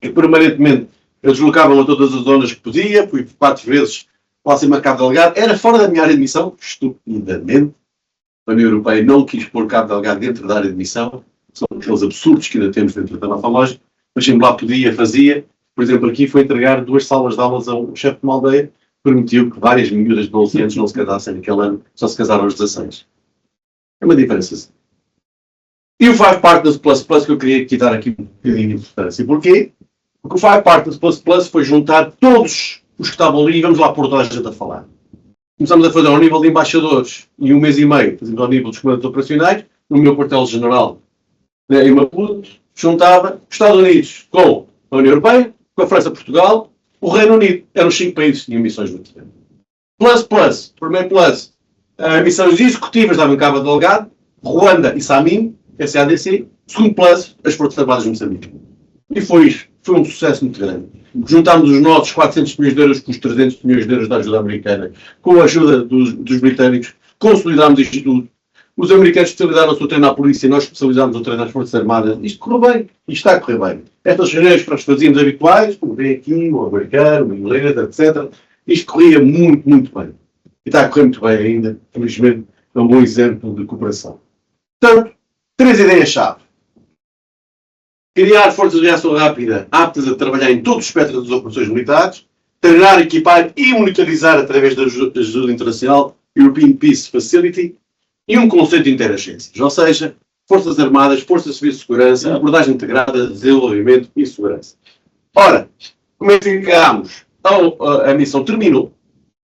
E permanentemente eu deslocava-me a todas as zonas que podia, fui 4 vezes para cima de Cabo Delgado, era fora da minha área de missão, estupidamente. A União Europeia não quis pôr Cabo Delgado dentro da área de missão, são aqueles absurdos que ainda temos dentro da nossa lógica, mas sempre lá podia, fazia. Por exemplo, aqui foi entregar 2 salas de aulas a um chefe de uma aldeia, permitiu que várias miúdas de 12 anos não se casassem naquele ano, só se casaram aos 16. É uma diferença. E o Five Partners Plus Plus, que eu queria quitar aqui um bocadinho de importância. Porquê? Porque o Five Partners Plus Plus foi juntar todos os que estavam ali e vamos lá pôr toda a gente a falar. Começamos a fazer ao nível de embaixadores e 1 mês e meio, fazendo ao nível dos comandantes operacionais, no meu quartel-general em Maputo, juntava os Estados Unidos com a União Europeia, com a França, Portugal, o Reino Unido. Eram 5 países que tinham missões muito grandes. Plus, primeiro plus, missões executivas davam Cabo Delgado, Ruanda e Samim, SADC. Segundo plus, as Forças Armadas de Moçambique. E foi um sucesso muito grande. Juntámos os nossos 400 milhões de euros com os 300 milhões de euros da ajuda americana, com a ajuda dos britânicos, consolidámos isto tudo. Os americanos especializaram-se a treinar a polícia e nós especializámos a treinar as Forças Armadas. Isto correu bem. Isto está a correr bem. Estas reuniões que nós fazíamos habituais, como vem aqui, o americano, o inglês, etc. Isto corria muito, muito bem. E está a correr muito bem ainda. Felizmente, é um bom exemplo de cooperação. Portanto, 3 ideias-chave. Criar forças de reação rápida aptas a trabalhar em todo o espectro das operações militares. Treinar, equipar e monitorizar através da ajuda internacional European Peace Facility. E um conceito de interagências, ou seja, Forças Armadas, Forças Civis de Segurança, abordagem integrada, desenvolvimento e segurança. Ora, como é que ficámos? A missão terminou,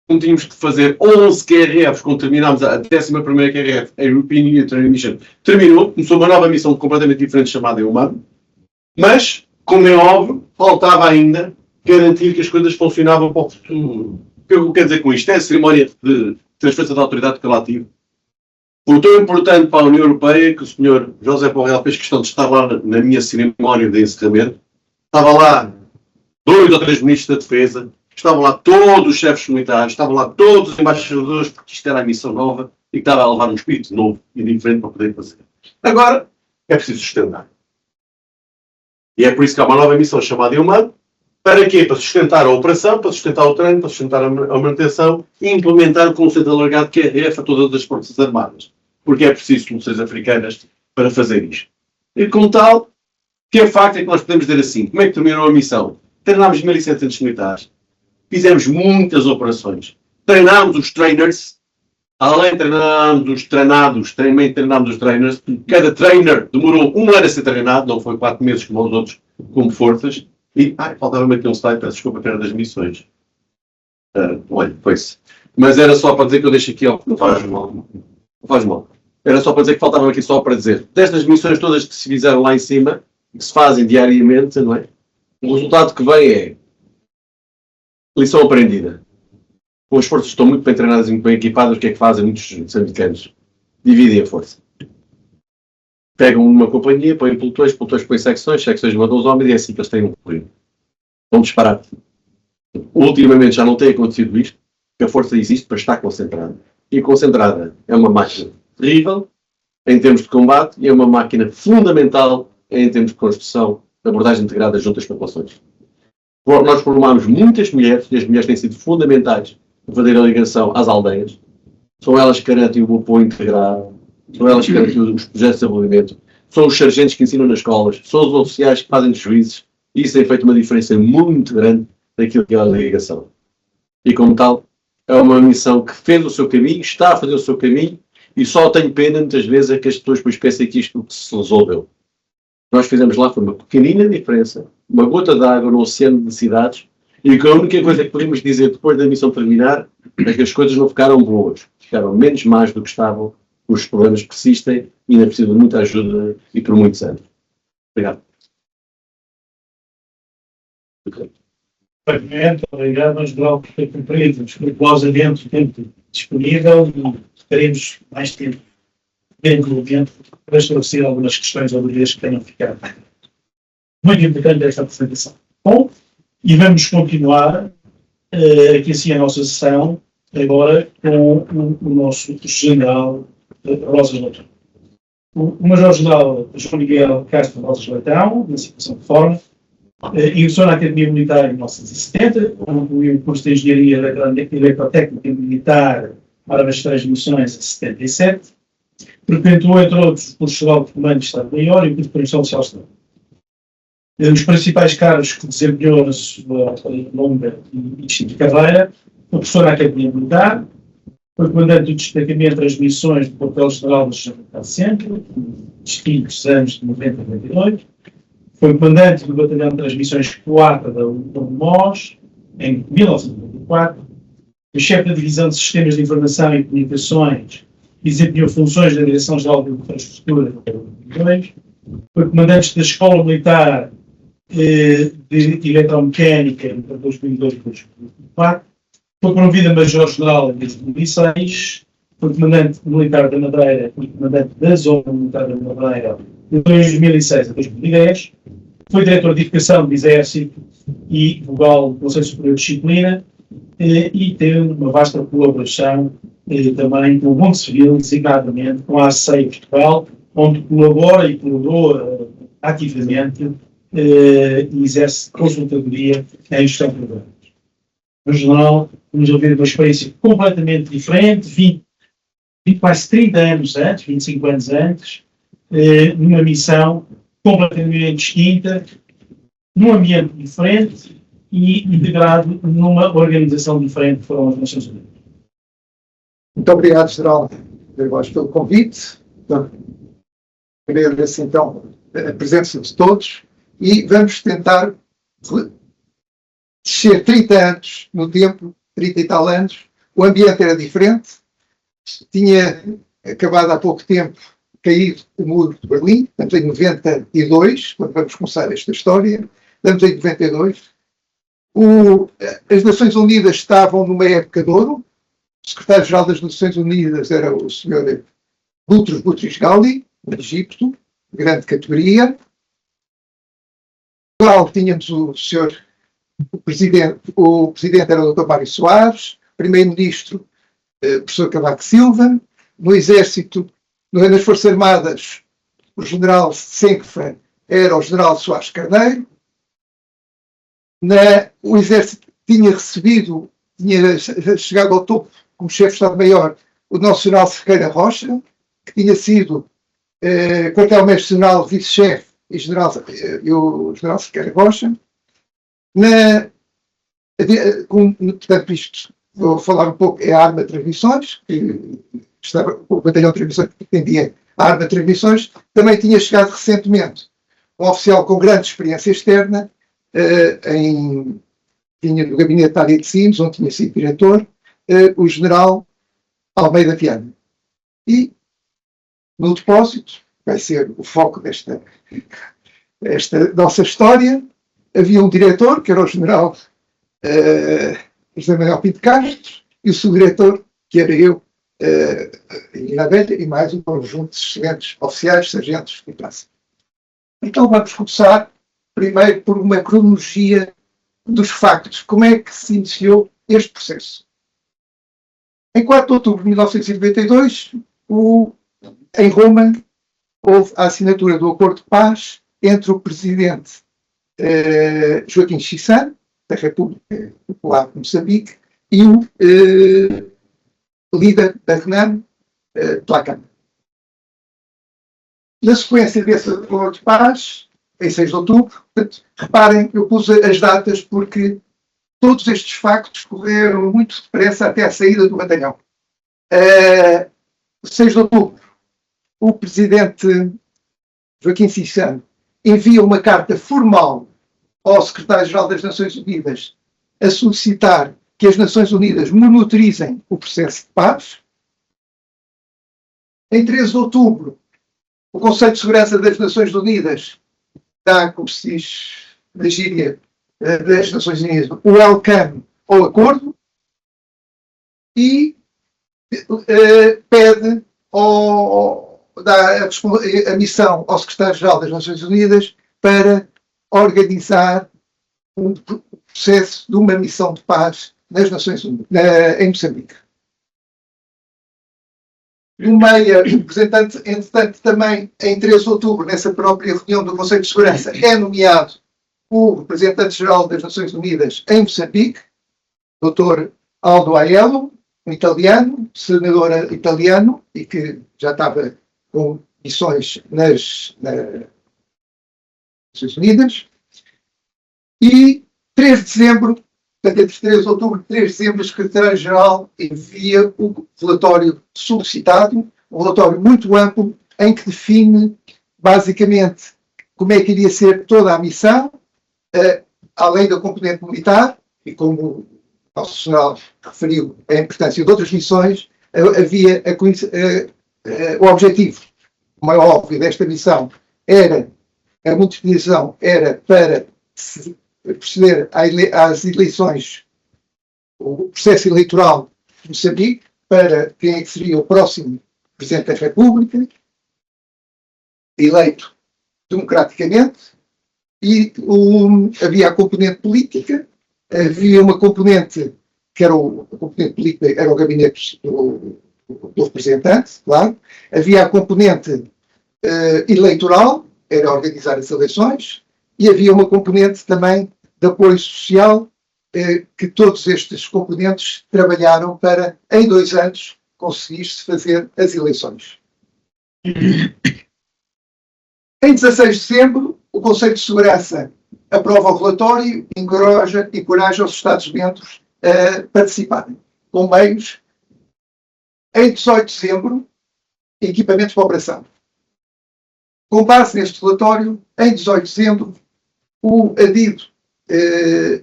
como tínhamos que fazer 11 QRFs, quando terminámos a 11ª QRF, a European Union Training Mission, terminou, começou uma nova missão completamente diferente chamada EUMAM, mas, como é óbvio, faltava ainda garantir que as coisas funcionavam para o futuro. O que eu quero dizer com isto? É a cerimónia de transferência da autoridade que ela tive. Foi tão importante para a União Europeia que o Sr. José Borrell fez questão de estar lá na minha cerimónia de encerramento. Estava lá 2 ou 3 ministros da Defesa, estavam lá todos os chefes militares, estavam lá todos os embaixadores, porque isto era a missão nova e que estava a levar um espírito novo e diferente para poder fazer. Agora, é preciso sustentar. E é por isso que há uma nova missão chamada EUMAM. Para quê? Para sustentar a operação, para sustentar o treino, para sustentar a manutenção e implementar o conceito alargado que é a todas as Forças Armadas. Porque é preciso soluções africanas para fazer isto. E como tal, que é facto é que nós podemos dizer assim, como é que terminou a missão? Treinámos 1.700 militares, fizemos muitas operações, treinámos os trainers, além de treinarmos os treinados, também treinámos os trainers, cada trainer demorou 1 ano a ser treinado, não foi 4 meses como os outros, como forças. E, faltava-me aqui um slide, peço desculpa, que era das missões. Olha, foi-se. Mas era só para dizer que eu deixo aqui, não faz mal. Não faz mal. Era só para dizer que faltava aqui só para dizer. Destas missões todas que se fizeram lá em cima, que se fazem diariamente, não é? O resultado que vem é lição aprendida. As forças estão muito bem treinadas e muito bem equipadas, o que é que fazem muitos moçambicanos? Dividem a força. Pegam uma companhia, põem pelotões põem secções mandam os homens e é assim que eles têm um pleno. Vão disparar. Ultimamente já não tem acontecido isto, porque a força existe para estar concentrada. E concentrada é uma máquina terrível em termos de combate e é uma máquina fundamental em termos de construção de abordagem integrada junto às populações. Nós formámos muitas mulheres e as mulheres têm sido fundamentais para fazer a ligação às aldeias. São elas que garantem o apoio integrado. São elas que garantem os projetos de desenvolvimento, são os sargentos que ensinam nas escolas, são os oficiais que fazem os juízes, e isso tem feito uma diferença muito grande daquilo que é a ligação. E como tal, é uma missão que fez o seu caminho, está a fazer o seu caminho, e só tenho pena muitas vezes é que as pessoas depois pensem que isto se resolveu. Nós fizemos lá foi uma pequenina diferença, uma gota de água no oceano de cidades, e que a única coisa que podemos dizer depois da missão terminar é que as coisas não ficaram boas, ficaram menos más do que estavam. Os problemas persistem e ainda precisam de muita ajuda e por muitos anos. Obrigado. Obrigado, mas General, por ter cumprido escrupulosamente o tempo disponível teremos mais tempo envolvimento para esclarecer algumas questões ou dúvidas que tenham ficado. Muito importante esta apresentação. Bom, e vamos continuar aqui assim a nossa sessão, agora com o nosso general Rosas Leitão. O Major-General João Miguel Castro Rosas Leitão, na situação de forma, ingressou na Academia Militar em 1970, concluiu o curso de Engenharia Eletrotécnica Militar para as transmissões em 77, frequentou, entre outros, o curso Geral de Comando de Estado-Maior e o curso de Promoção Social Estado. Os principais cargos que desempenhou na sua longa e distinta carreira: foi professor na Academia Militar, foi comandante do destacamento de transmissões do Quartel-General do General Centro, distintos anos de 90 a 92, foi comandante do Batalhão de Transmissões 4 da União de Mós, em 1994, foi chefe da Divisão de Sistemas de Informação e Comunicações e desempenhou funções da Direção-Geral de Infraestrutura em 2002, foi comandante da Escola Militar de Eletromecânica entre 2002 e 2004, foi promovido a Major-General em 2006, foi comandante militar da Madeira e comandante da Zona Militar da Madeira de 2006 a 2010, foi diretor de Educação do Exército e vogal do Conselho Superior de Disciplina e teve uma vasta colaboração também com o mundo civil, designadamente com a ACEI Portugal, onde colabora e colaborou ativamente e exerce consultadoria em gestão de programas. No geral, vamos ouvir uma experiência completamente diferente, 20 quase 30 anos antes, 25 anos antes, numa missão completamente distinta, num ambiente diferente e integrado numa organização diferente que foram as Nações Unidas. Muito obrigado, General Garbosa, pelo convite. Então, queria agradecer então a presença de todos e vamos tentar descer 30 anos no tempo, 30 e tal anos. O ambiente era diferente, tinha acabado há pouco tempo cair o muro de Berlim, estamos em 92, quando vamos começar esta história, estamos em 92. As Nações Unidas estavam numa época de ouro, o secretário-geral das Nações Unidas era o Sr. Boutros Boutros-Ghali, do Egito, grande categoria. Portugal tínhamos o presidente era o Dr. Mário Soares, primeiro-ministro, professor Cavaco Silva, no Exército, nas Forças Armadas, o general Senfa era o general Soares Carneiro. O Exército tinha chegado ao topo como chefe de Estado-Maior o nosso general Cerqueira Rocha, que tinha sido quartel-mestre-general, vice-chefe e o general Cerqueira Rocha. Portanto, isto, vou falar um pouco, é a arma de transmissões, o batalhão de transmissões que pretendia a arma de transmissões. Também tinha chegado recentemente um oficial com grande experiência externa, tinha no gabinete da área de Sines, onde tinha sido diretor, o general Almeida Viana. E no depósito, vai ser o foco desta nossa história, havia um diretor, que era o general José Manuel Pinto Castro, e o subdiretor, que era eu, na Velha, e mais um conjunto de excelentes oficiais, sargentos e praça. Então vamos começar primeiro por uma cronologia dos factos. Como é que se iniciou este processo? Em 4 de outubro de 1992, em Roma, houve a assinatura do Acordo de Paz entre o presidente Joaquim Chissano, da República Popular de Moçambique, e o líder da RENAM, Tlacam. Na sequência desse Acordo de Paz, em 6 de outubro, portanto, reparem, eu pus as datas porque todos estes factos correram muito depressa até a saída do batalhão. 6 de outubro, o presidente Joaquim Chissano envia uma carta formal ao secretário-geral das Nações Unidas a solicitar que as Nações Unidas monitorizem o processo de paz. Em 13 de outubro, o Conselho de Segurança das Nações Unidas dá, como se diz na gíria das Nações Unidas, o welcome ao acordo. E pede dá a missão ao Secretário-Geral das Nações Unidas para organizar um processo de uma missão de paz nas Nações Unidas, em Moçambique. O Meia, representante, entretanto, também em 13 de outubro, nessa própria reunião do Conselho de Segurança, é nomeado o representante-geral das Nações Unidas em Moçambique, Dr. Aldo Aiello, um italiano, senador italiano, e que já estava com missões nas Nações Unidas. E 3 de dezembro, portanto, entre 3 de outubro e 3 de dezembro, o secretário-geral envia o relatório solicitado, um relatório muito amplo, em que define, basicamente, como é que iria ser toda a missão, além da componente militar, e como o nosso general referiu a importância de outras missões, havia o objetivo, como é óbvio, desta missão era, a multiplicação era para proceder às eleições, o processo eleitoral de Moçambique, para quem é que seria o próximo Presidente da República, eleito democraticamente, e havia a componente política, havia uma componente que era a componente política, era o gabinete do representante, claro, havia a componente eleitoral, era organizar as eleições, e havia uma componente também de apoio social, que todos estes componentes trabalharam para, em 2 anos, conseguir-se fazer as eleições. Em 16 de dezembro, o Conselho de Segurança aprova o relatório e encoraja os Estados-membros a participarem, com meios. Em 18 de dezembro, equipamentos para operação. Com base neste relatório, em 18 de dezembro, o adido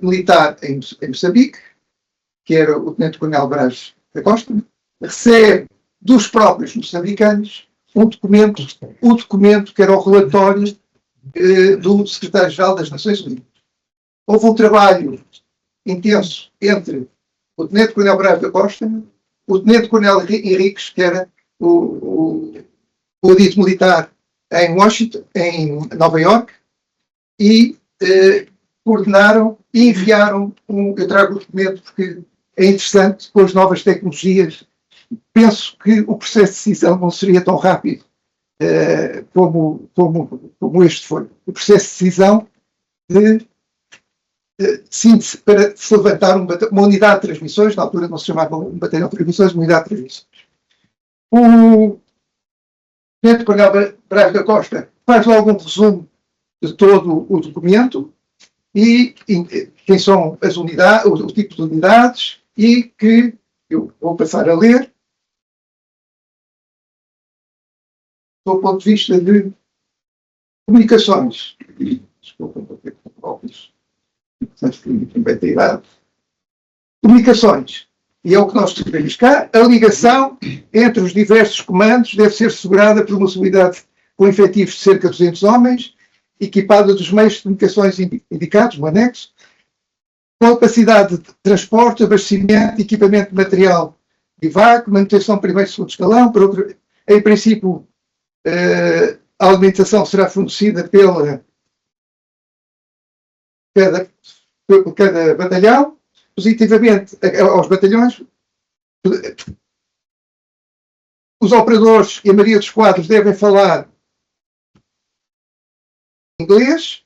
militar em Moçambique, que era o Tenente-Coronel Brás da Costa, recebe dos próprios moçambicanos o documento que era o relatório do Secretário-Geral das Nações Unidas. Houve um trabalho intenso entre o Tenente-Coronel Brás da Costa, o Tenente-Coronel Henriques, que era o adido militar em Washington, em Nova York, e coordenaram e enviaram eu trago o documento porque é interessante, com as novas tecnologias, penso que o processo de decisão não seria tão rápido como este foi. O processo de decisão para se levantar uma unidade de transmissões, na altura não se chamava um batalhão de transmissões, uma unidade de transmissões. O Tenente Coronel Brás da Costa faz logo um resumo de todo o documento e quem são as unidades, o tipo de unidades, e que eu vou passar a ler do ponto de vista de comunicações. Desculpa, vou ter que óculos. Também tem idade. Comunicações. E é o que nós escrevemos cá. A ligação entre os diversos comandos deve ser assegurada por uma unidade com efetivos de cerca de 200 homens, equipada dos meios de comunicações indicados no anexo, com capacidade de transporte, abastecimento, equipamento de material de vac, manutenção primeiro e segundo escalão. Em princípio, a alimentação será fornecida por cada batalhão. Positivamente aos batalhões, os operadores e a maioria dos quadros devem falar inglês,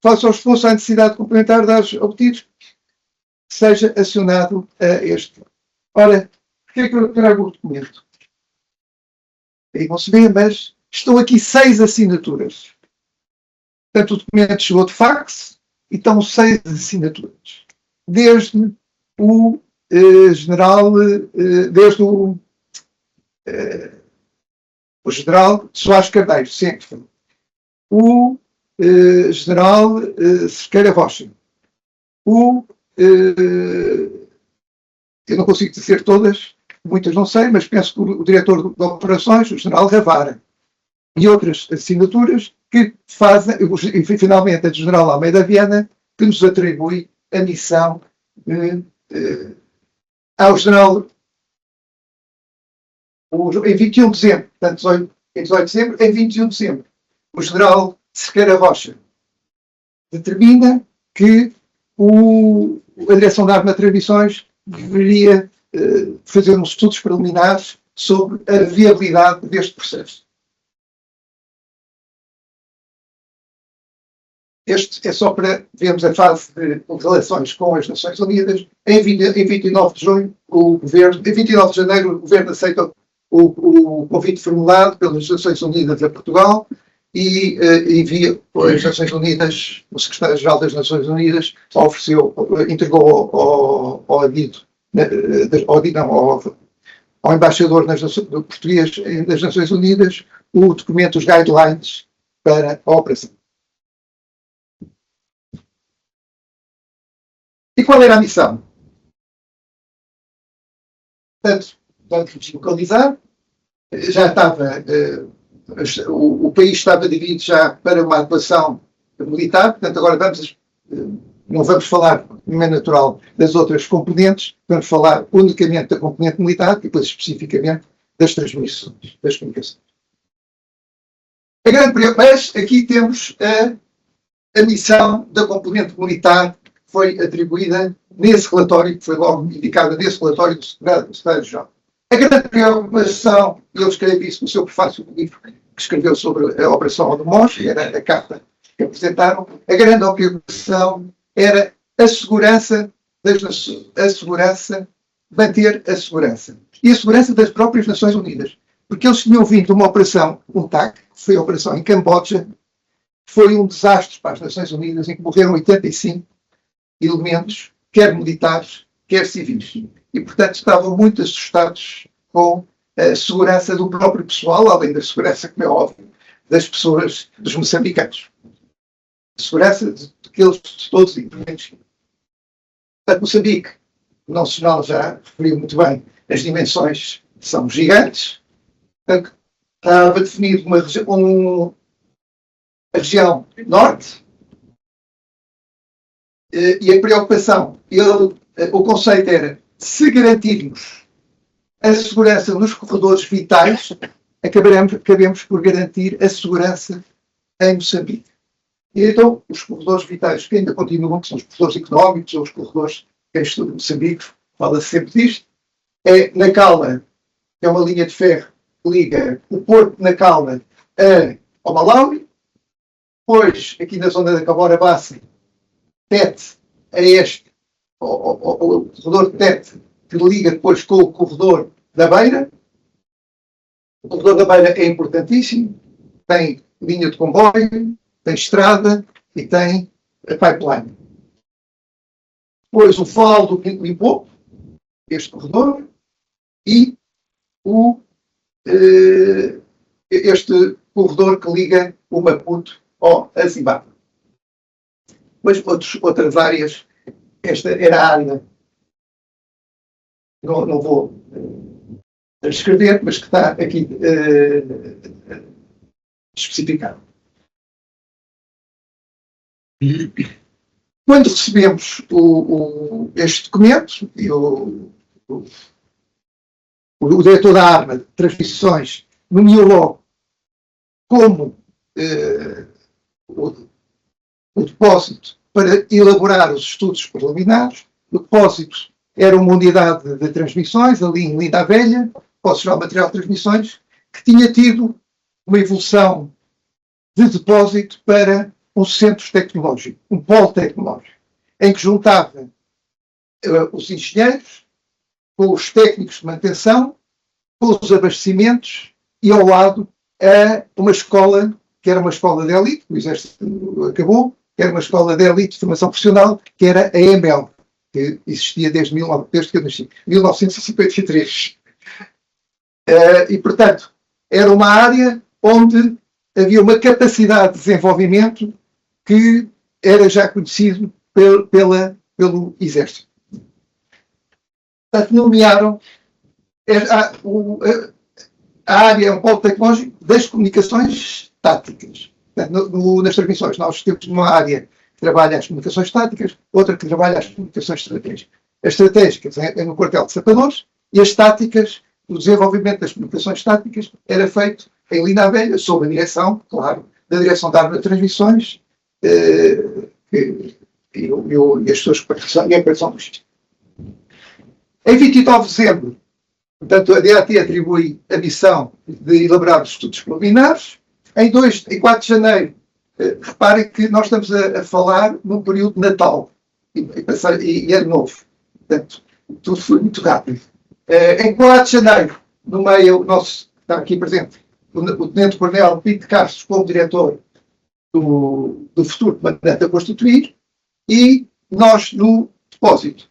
face ao esforço à necessidade de complementar dados obtidos, seja acionado a este. Ora, porquê é que eu trago o documento? Aí não se vê, mas estão aqui 6 assinaturas. Portanto, o documento chegou de fax e estão 6 assinaturas. Desde o general, desde o general Soares Carneiro, sempre. O general Cerqueira Rocha. Eu não consigo dizer todas, muitas não sei, mas penso que o diretor de operações, o general Ravara, e outras assinaturas que fazem, e finalmente a do general Almeida Viana, que nos atribui a missão ao general Em 21 de dezembro, portanto, em 18 de dezembro, em 21 de dezembro, o general Cerqueira Rocha determina que a Direção da Arma de Transmissões deveria fazer uns estudos preliminares sobre a viabilidade deste processo. Este é só para vermos a fase de relações com as Nações Unidas. Em 29 de junho, em 29 de janeiro, o Governo aceita o convite formulado pelas Nações Unidas a Portugal e envia as Nações Unidas, o Secretário-Geral das Nações Unidas entregou ao embaixador português das Nações Unidas o documento, os guidelines para a operação. E qual era a missão? Portanto, vamos localizar. Já estava, o país estava dividido já para uma atuação militar, portanto agora não vamos falar, como é natural, das outras componentes, vamos falar unicamente da componente militar e depois especificamente das transmissões, das comunicações. Mas aqui temos a missão da componente militar que foi atribuída nesse relatório, que foi logo indicada nesse relatório do Secretário-Geral. A grande preocupação, e ele escreve isso no seu prefácio do livro que escreveu sobre a Operação Odmos, e era a carta que apresentaram, a grande preocupação era a segurança, manter a segurança. E a segurança das próprias Nações Unidas. Porque eles tinham vindo de uma operação, UNTAC, que foi a operação em Camboja, foi um desastre para as Nações Unidas, em que morreram 85 elementos, quer militares, quer civis. E, portanto, estavam muito assustados com a segurança do próprio pessoal, além da segurança, como é óbvio, das pessoas, dos moçambicanos. A segurança de todos os intervenientes. Portanto, Moçambique, o nosso jornal já referiu muito bem, as dimensões são gigantes. Portanto, estava definido a região norte, e a preocupação, o conceito era, se garantirmos a segurança nos corredores vitais, acabemos por garantir a segurança em Moçambique. E então, os corredores vitais que ainda continuam, que são os corredores económicos, ou os corredores que quem estuda Moçambique fala sempre disto, é na Cala, que é uma linha de ferro que liga o Porto de Nacala ao Malawi, depois, aqui na zona da Cabora Bassa, Tete a este, o corredor de Tete, que liga depois com o corredor da Beira. O corredor da Beira é importantíssimo, tem linha de comboio, tem estrada e tem a pipeline. Depois o Fal do Limpopo, este corredor, e este corredor que liga o Maputo ao Zimbábue. Depois outras áreas, esta era a área, não vou descrever, mas que está aqui especificado. Quando recebemos este documento, e o diretor da Arma de Transmissões nomeou logo como o depósito para elaborar os estudos preliminares. O depósito era uma unidade de transmissões, ali em Linda a Velha, Depósito Geral de Material de Transmissões, que tinha tido uma evolução de depósito para um centro tecnológico, um polo tecnológico, em que juntava os engenheiros, com os técnicos de manutenção, com os abastecimentos e ao lado uma escola, que era uma escola de elite, que o Exército acabou, que era uma escola de elite de formação profissional, que era a EML, que existia desde que eu nasci, 1953. E, portanto, era uma área onde havia uma capacidade de desenvolvimento que era já conhecido pelo Exército. Portanto, nomearam a área é um polo tecnológico das comunicações táticas. Portanto, nas transmissões, nós temos uma área que trabalha as comunicações táticas, outra que trabalha as comunicações estratégicas. As estratégicas é no quartel de sapadores e as táticas o desenvolvimento das comunicações táticas era feito em linha velha, sob a direção, claro, da direção da Arma de Transmissões e as pessoas que participaram e a operação logística. Em 29 de dezembro, portanto, a DAT atribui a missão de elaborar os estudos preliminares. Em 4 de janeiro, reparem que nós estamos a falar no período de Natal e Ano Novo. Portanto, tudo foi muito rápido. Em 4 de janeiro, no meio, está aqui presente, o Tenente-Coronel Pinto Castro como diretor do futuro comandante a constituir, e nós, no depósito,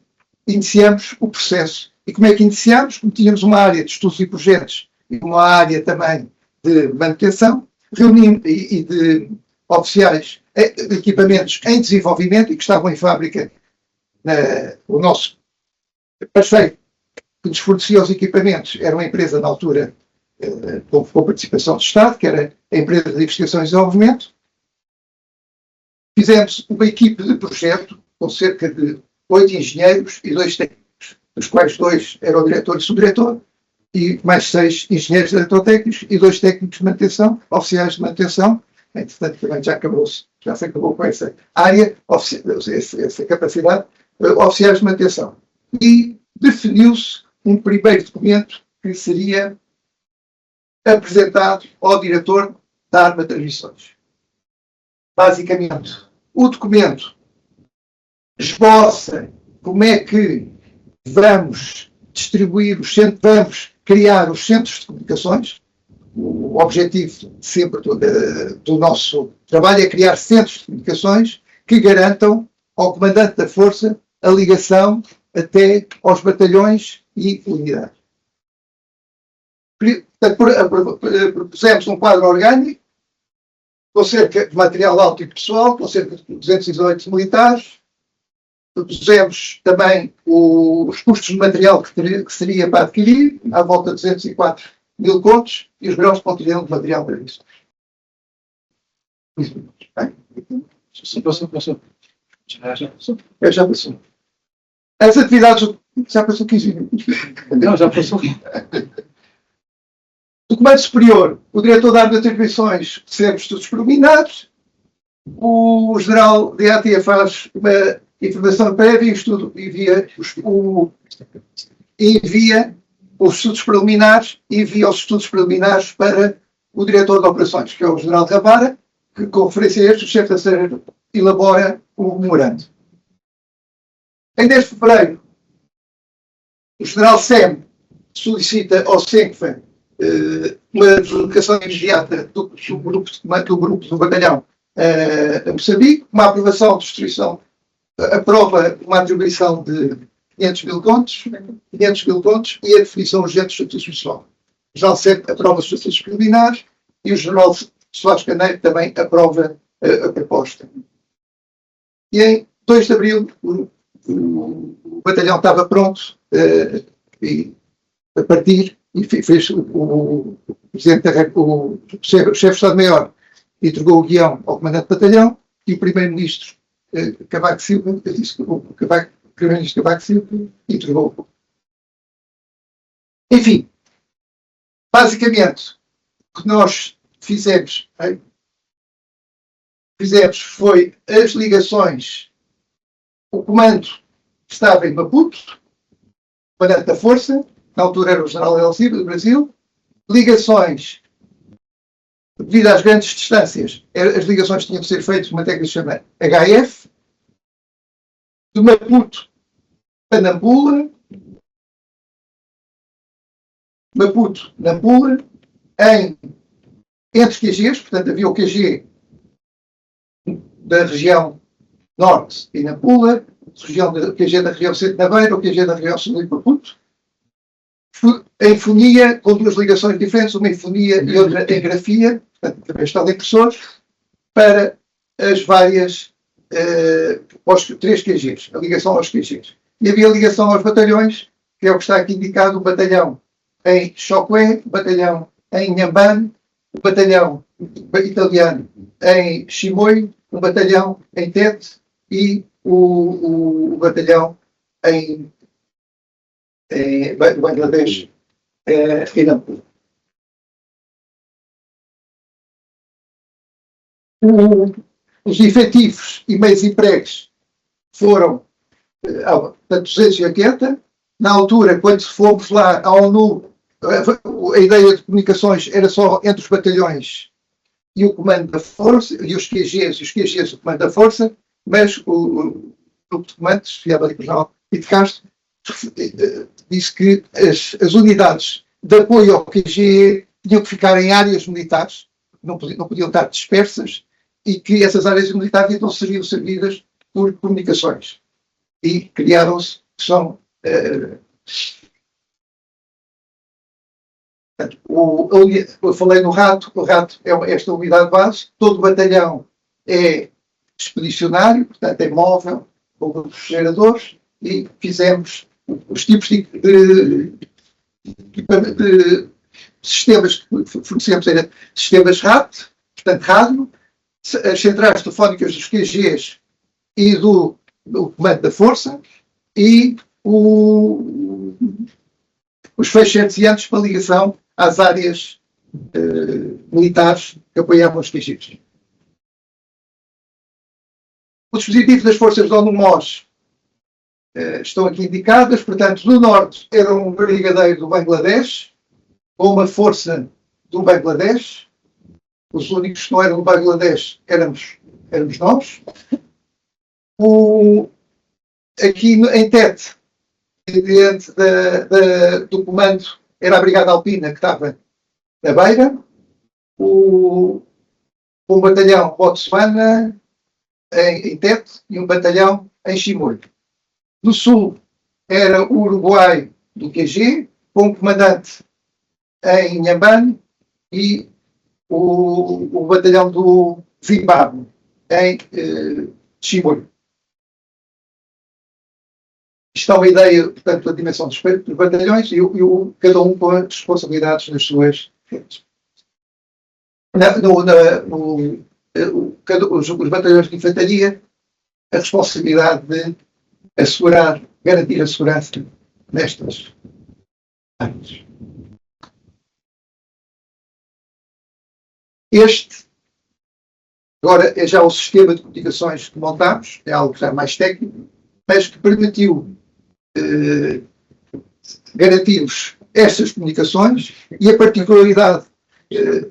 iniciamos o processo. E como é que iniciamos? Como tínhamos uma área de estudos e projetos e uma área também de manutenção, reunimos e de oficiais de equipamentos em desenvolvimento e que estavam em fábrica. O nosso parceiro que nos fornecia os equipamentos era uma empresa na altura com participação do Estado, que era a empresa de investigação e desenvolvimento. Fizemos uma equipe de projeto com cerca de 8 engenheiros e 2 técnicos, dos quais 2 eram o diretor e subdiretor, e mais 6 engenheiros eletrotécnicos e 2 técnicos de manutenção, oficiais de manutenção. Entretanto, também já se acabou com essa área, essa capacidade, oficiais de manutenção. E definiu-se um primeiro documento que seria apresentado ao diretor da Arma de Transmissões. Basicamente, o documento esboça como é que vamos distribuir vamos criar os centros de comunicações. O objetivo sempre do nosso trabalho é criar centros de comunicações que garantam ao comandante da força a ligação até aos batalhões e unidades. Propusemos um quadro orgânico com cerca de material alto e pessoal, com cerca de 218 militares. Propusemos também os custos de material que seria para adquirir, à volta de 204 mil contos, e os graus de conteúdo de material previsto. Passou. Já passou. As atividades... Já passou 15 minutos. Não, já passou. Do Comando Superior, o diretor da Arma de Transmissões recebe estudos preliminares, o general de AT faz uma informação prévia e envia os estudos preliminares e envia os estudos preliminares para o diretor de operações, que é o general Ravara, que, com referência a este, o chefe da Serra elabora o memorando. Em 10 de fevereiro, o general SEM solicita ao SENCFA uma deslocação imediata do grupo do batalhão a Moçambique, uma aprovação de distribuição, aprova uma atribuição de 500 mil contos e a definição urgente dos estatutos pessoal. O general SEM aprova os estatutos preliminares e o general Soares Caneiro também aprova a proposta. E em 2 de abril o batalhão estava pronto a partir e fez o Presidente o chefe de Estado-Maior entregou o guião ao comandante do batalhão e o Primeiro-Ministro Cavaco Silva disse que o Primeiro-Ministro Cavaco Silva entregou. Enfim, basicamente o que nós fizemos foi as ligações. O comando estava em Maputo, o comandante da força, na altura era o general Elcib, do Brasil. Ligações, devido às grandes distâncias, as ligações tinham de ser feitas numa técnica chamada HF, de Maputo a Nampula, entre QGs, portanto havia o QG da região norte e Nampula, o QG da região centro de Naveiro, o QG da região sul de Maputo, em fonia, com 2 ligações diferentes, uma em fonia e outra em grafia, portanto, através de impressores, para as várias, os 3 QGs, a ligação aos QGs. E havia a ligação aos batalhões, que é o que está aqui indicado, o batalhão em Choqué, o batalhão em Inhambane, o batalhão italiano em Chimoio, um batalhão em Tete e o batalhão em Bangladesh, e não. Os efetivos e meios empregos foram para 280. Na altura, quando fomos lá à ONU, a ideia de comunicações era só entre os batalhões e o comando da força, e os QGs o comando da força, mas o grupo de comandos, Fiado Regional e de Castro, disse que as unidades de apoio ao QG tinham que ficar em áreas militares, não podiam estar dispersas, e que essas áreas militares então seriam servidas por comunicações. E criaram-se, eu falei no Rato, o Rato é esta unidade base, todo o batalhão é expedicionário, portanto é móvel, com grupos geradores, e fizemos os tipos de sistemas que fornecemos, eram sistemas RAT, portanto rádio, as centrais telefónicas dos QGs e do comando da força, e os feixes hertzianos para ligação às áreas militares que apoiavam os QGs. Os dispositivos das forças de ONU-MOS estão aqui indicadas, portanto, no norte era um brigadeiro do Bangladesh, com uma força do Bangladesh. Os únicos que não eram do Bangladesh éramos nós. Aqui em Tete, diante do comando, era a Brigada Alpina, que estava na beira. Um batalhão Botsuana em Tete e um batalhão em Chimoio. No sul era o Uruguai do QG, com um comandante em Inhambane, e o batalhão do Zimbábue em Chimoio. Isto é uma ideia, portanto, da dimensão dos batalhões e cada um com as responsabilidades nas suas frentes. Os batalhões de infantaria, a responsabilidade de garantir a segurança nestas áreas. Este, agora, é já o sistema de comunicações que montamos, é algo já mais técnico, mas que permitiu garantirmos estas comunicações, e a particularidade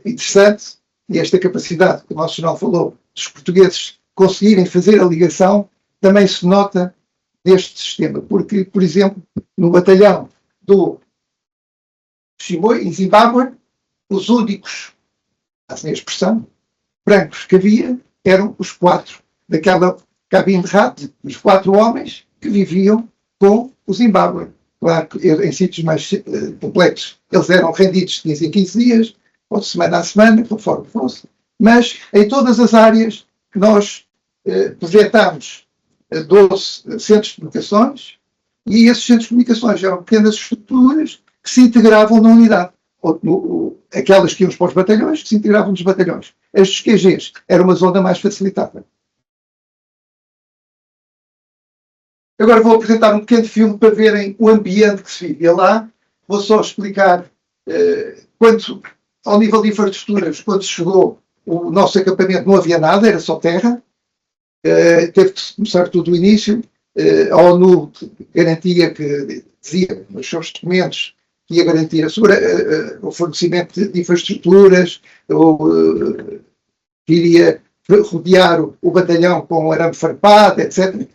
interessante, e esta capacidade que o nosso jornal falou, dos portugueses conseguirem fazer a ligação, também se nota neste sistema, porque, por exemplo, no batalhão do Chimoio, em Zimbábue, os únicos, assim a expressão, brancos que havia eram os 4 daquela cabine de rato, os 4 homens que viviam com o Zimbábue. Claro que em sítios mais complexos eles eram rendidos de 15 em 15 dias, ou de semana a semana, conforme fosse, mas em todas as áreas que nós projetámos 12 centros de comunicações, e esses centros de comunicações eram pequenas estruturas que se integravam na unidade. Aquelas que iam para os batalhões, que se integravam nos batalhões. Estes QGs era uma zona mais facilitada. Agora vou apresentar um pequeno filme para verem o ambiente que se vivia lá. Vou só explicar ao nível de infraestruturas, quando chegou o nosso acampamento não havia nada, era só terra. Teve que começar tudo do início. A ONU garantia que dizia nos seus documentos que ia garantir o fornecimento de infraestruturas, que iria rodear o batalhão com arame farpado, etc.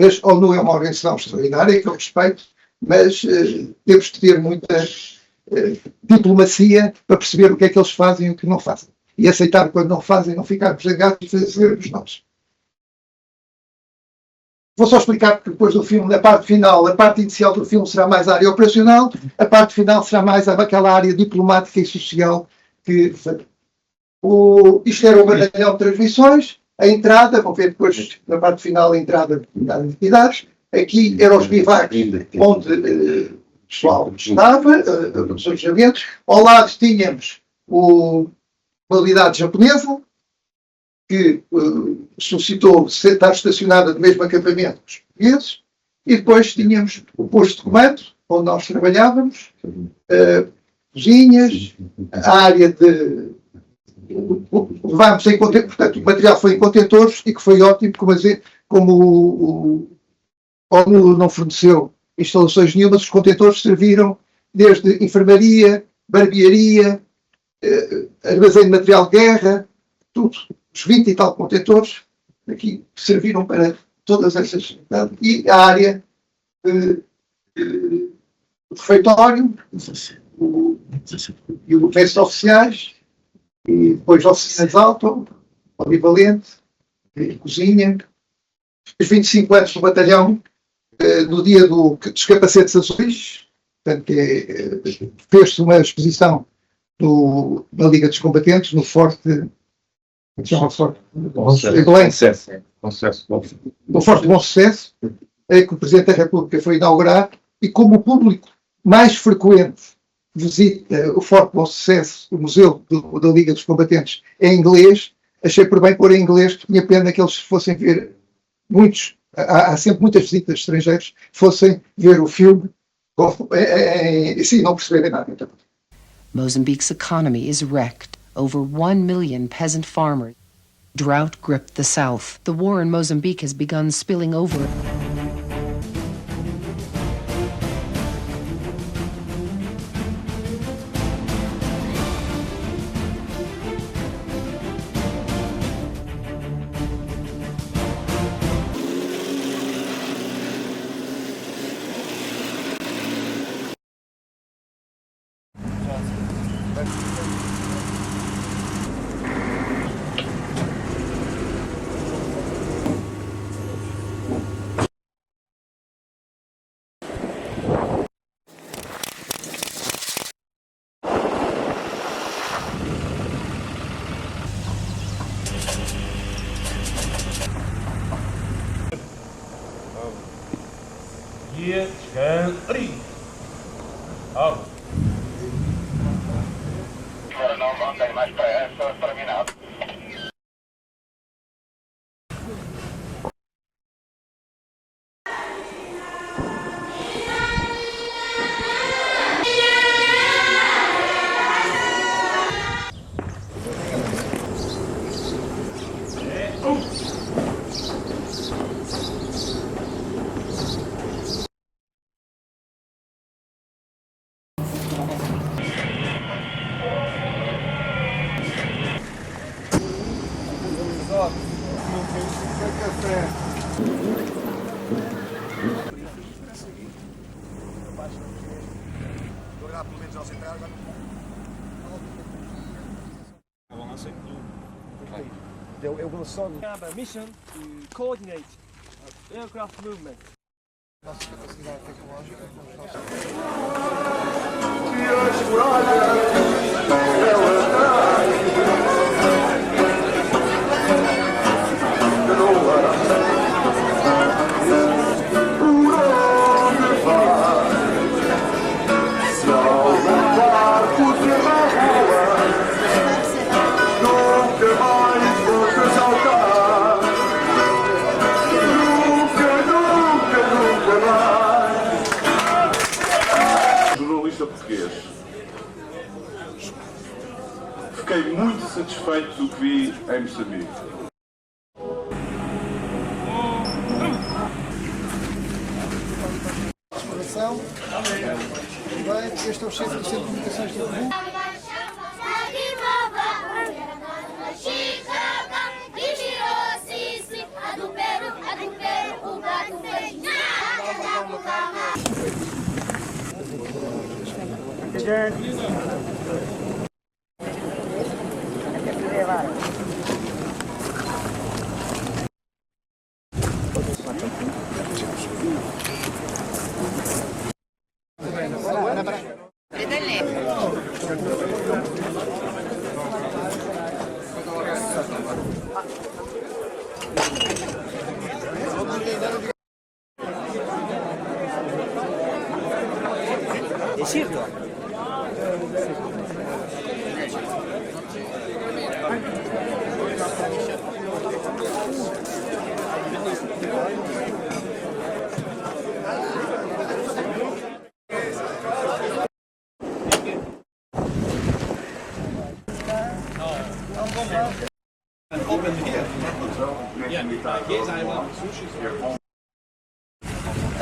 Mas a ONU é uma organização extraordinária, que eu respeito, mas temos de ter muita diplomacia para perceber o que é que eles fazem e o que não fazem. E aceitar quando não fazem, não ficarmos zangados e fazermos nós. Vou só explicar que depois do filme, na parte final, a parte inicial do filme será mais a área operacional, a parte final será mais aquela área diplomática e social que... Isto era o batalhão de transmissões, a entrada, vão ver depois na parte final a entrada de entidades. Aqui eram os bivacs onde o pessoal estava, os alojamentos. Ao lado tínhamos uma unidade japonesa, que suscitou estar estacionada no mesmo acampamento que os portugueses, e depois tínhamos o posto de comando, onde nós trabalhávamos, cozinhas, a área de. Levámos em contentores, portanto, o material foi em contentores e que foi ótimo, como o ONU não forneceu instalações nenhumas, os contentores serviram desde enfermaria, barbearia, armazém de material de guerra, tudo. Os 20 e tal contentores aqui serviram para todas essas. E a área do refeitório, e o resto de oficiais, e depois oficinas de auto, polivalente, cozinha. Os 25 anos do batalhão, no dia dos capacetes azuis, portanto, fez-se uma exposição na Liga dos Combatentes, no Forte. Forte de Belém. No Forte de Bom Sucesso, em que o Presidente da República foi inaugurar, e como o público mais frequente visita o Forte de Bom Sucesso, o Museu da Liga dos Combatentes, em inglês, achei por bem pôr em inglês, que tinha pena que eles fossem ver muitos. Há sempre muitas visitas de estrangeiros que fossem ver o filme e sim, não perceberem nada. Então. Mozambique's economy is wrecked. Over 1 million peasant farmers. Drought gripped the south. The war in Mozambique has begun spilling over. Hier, schön, ring. Auf. It will have a mission to coordinate aircraft movement. Jornalista português. Fiquei muito satisfeito do que vi em Moçambique. Exploração. Bem, este é o chefe do Centro de Comunicações do Mundo.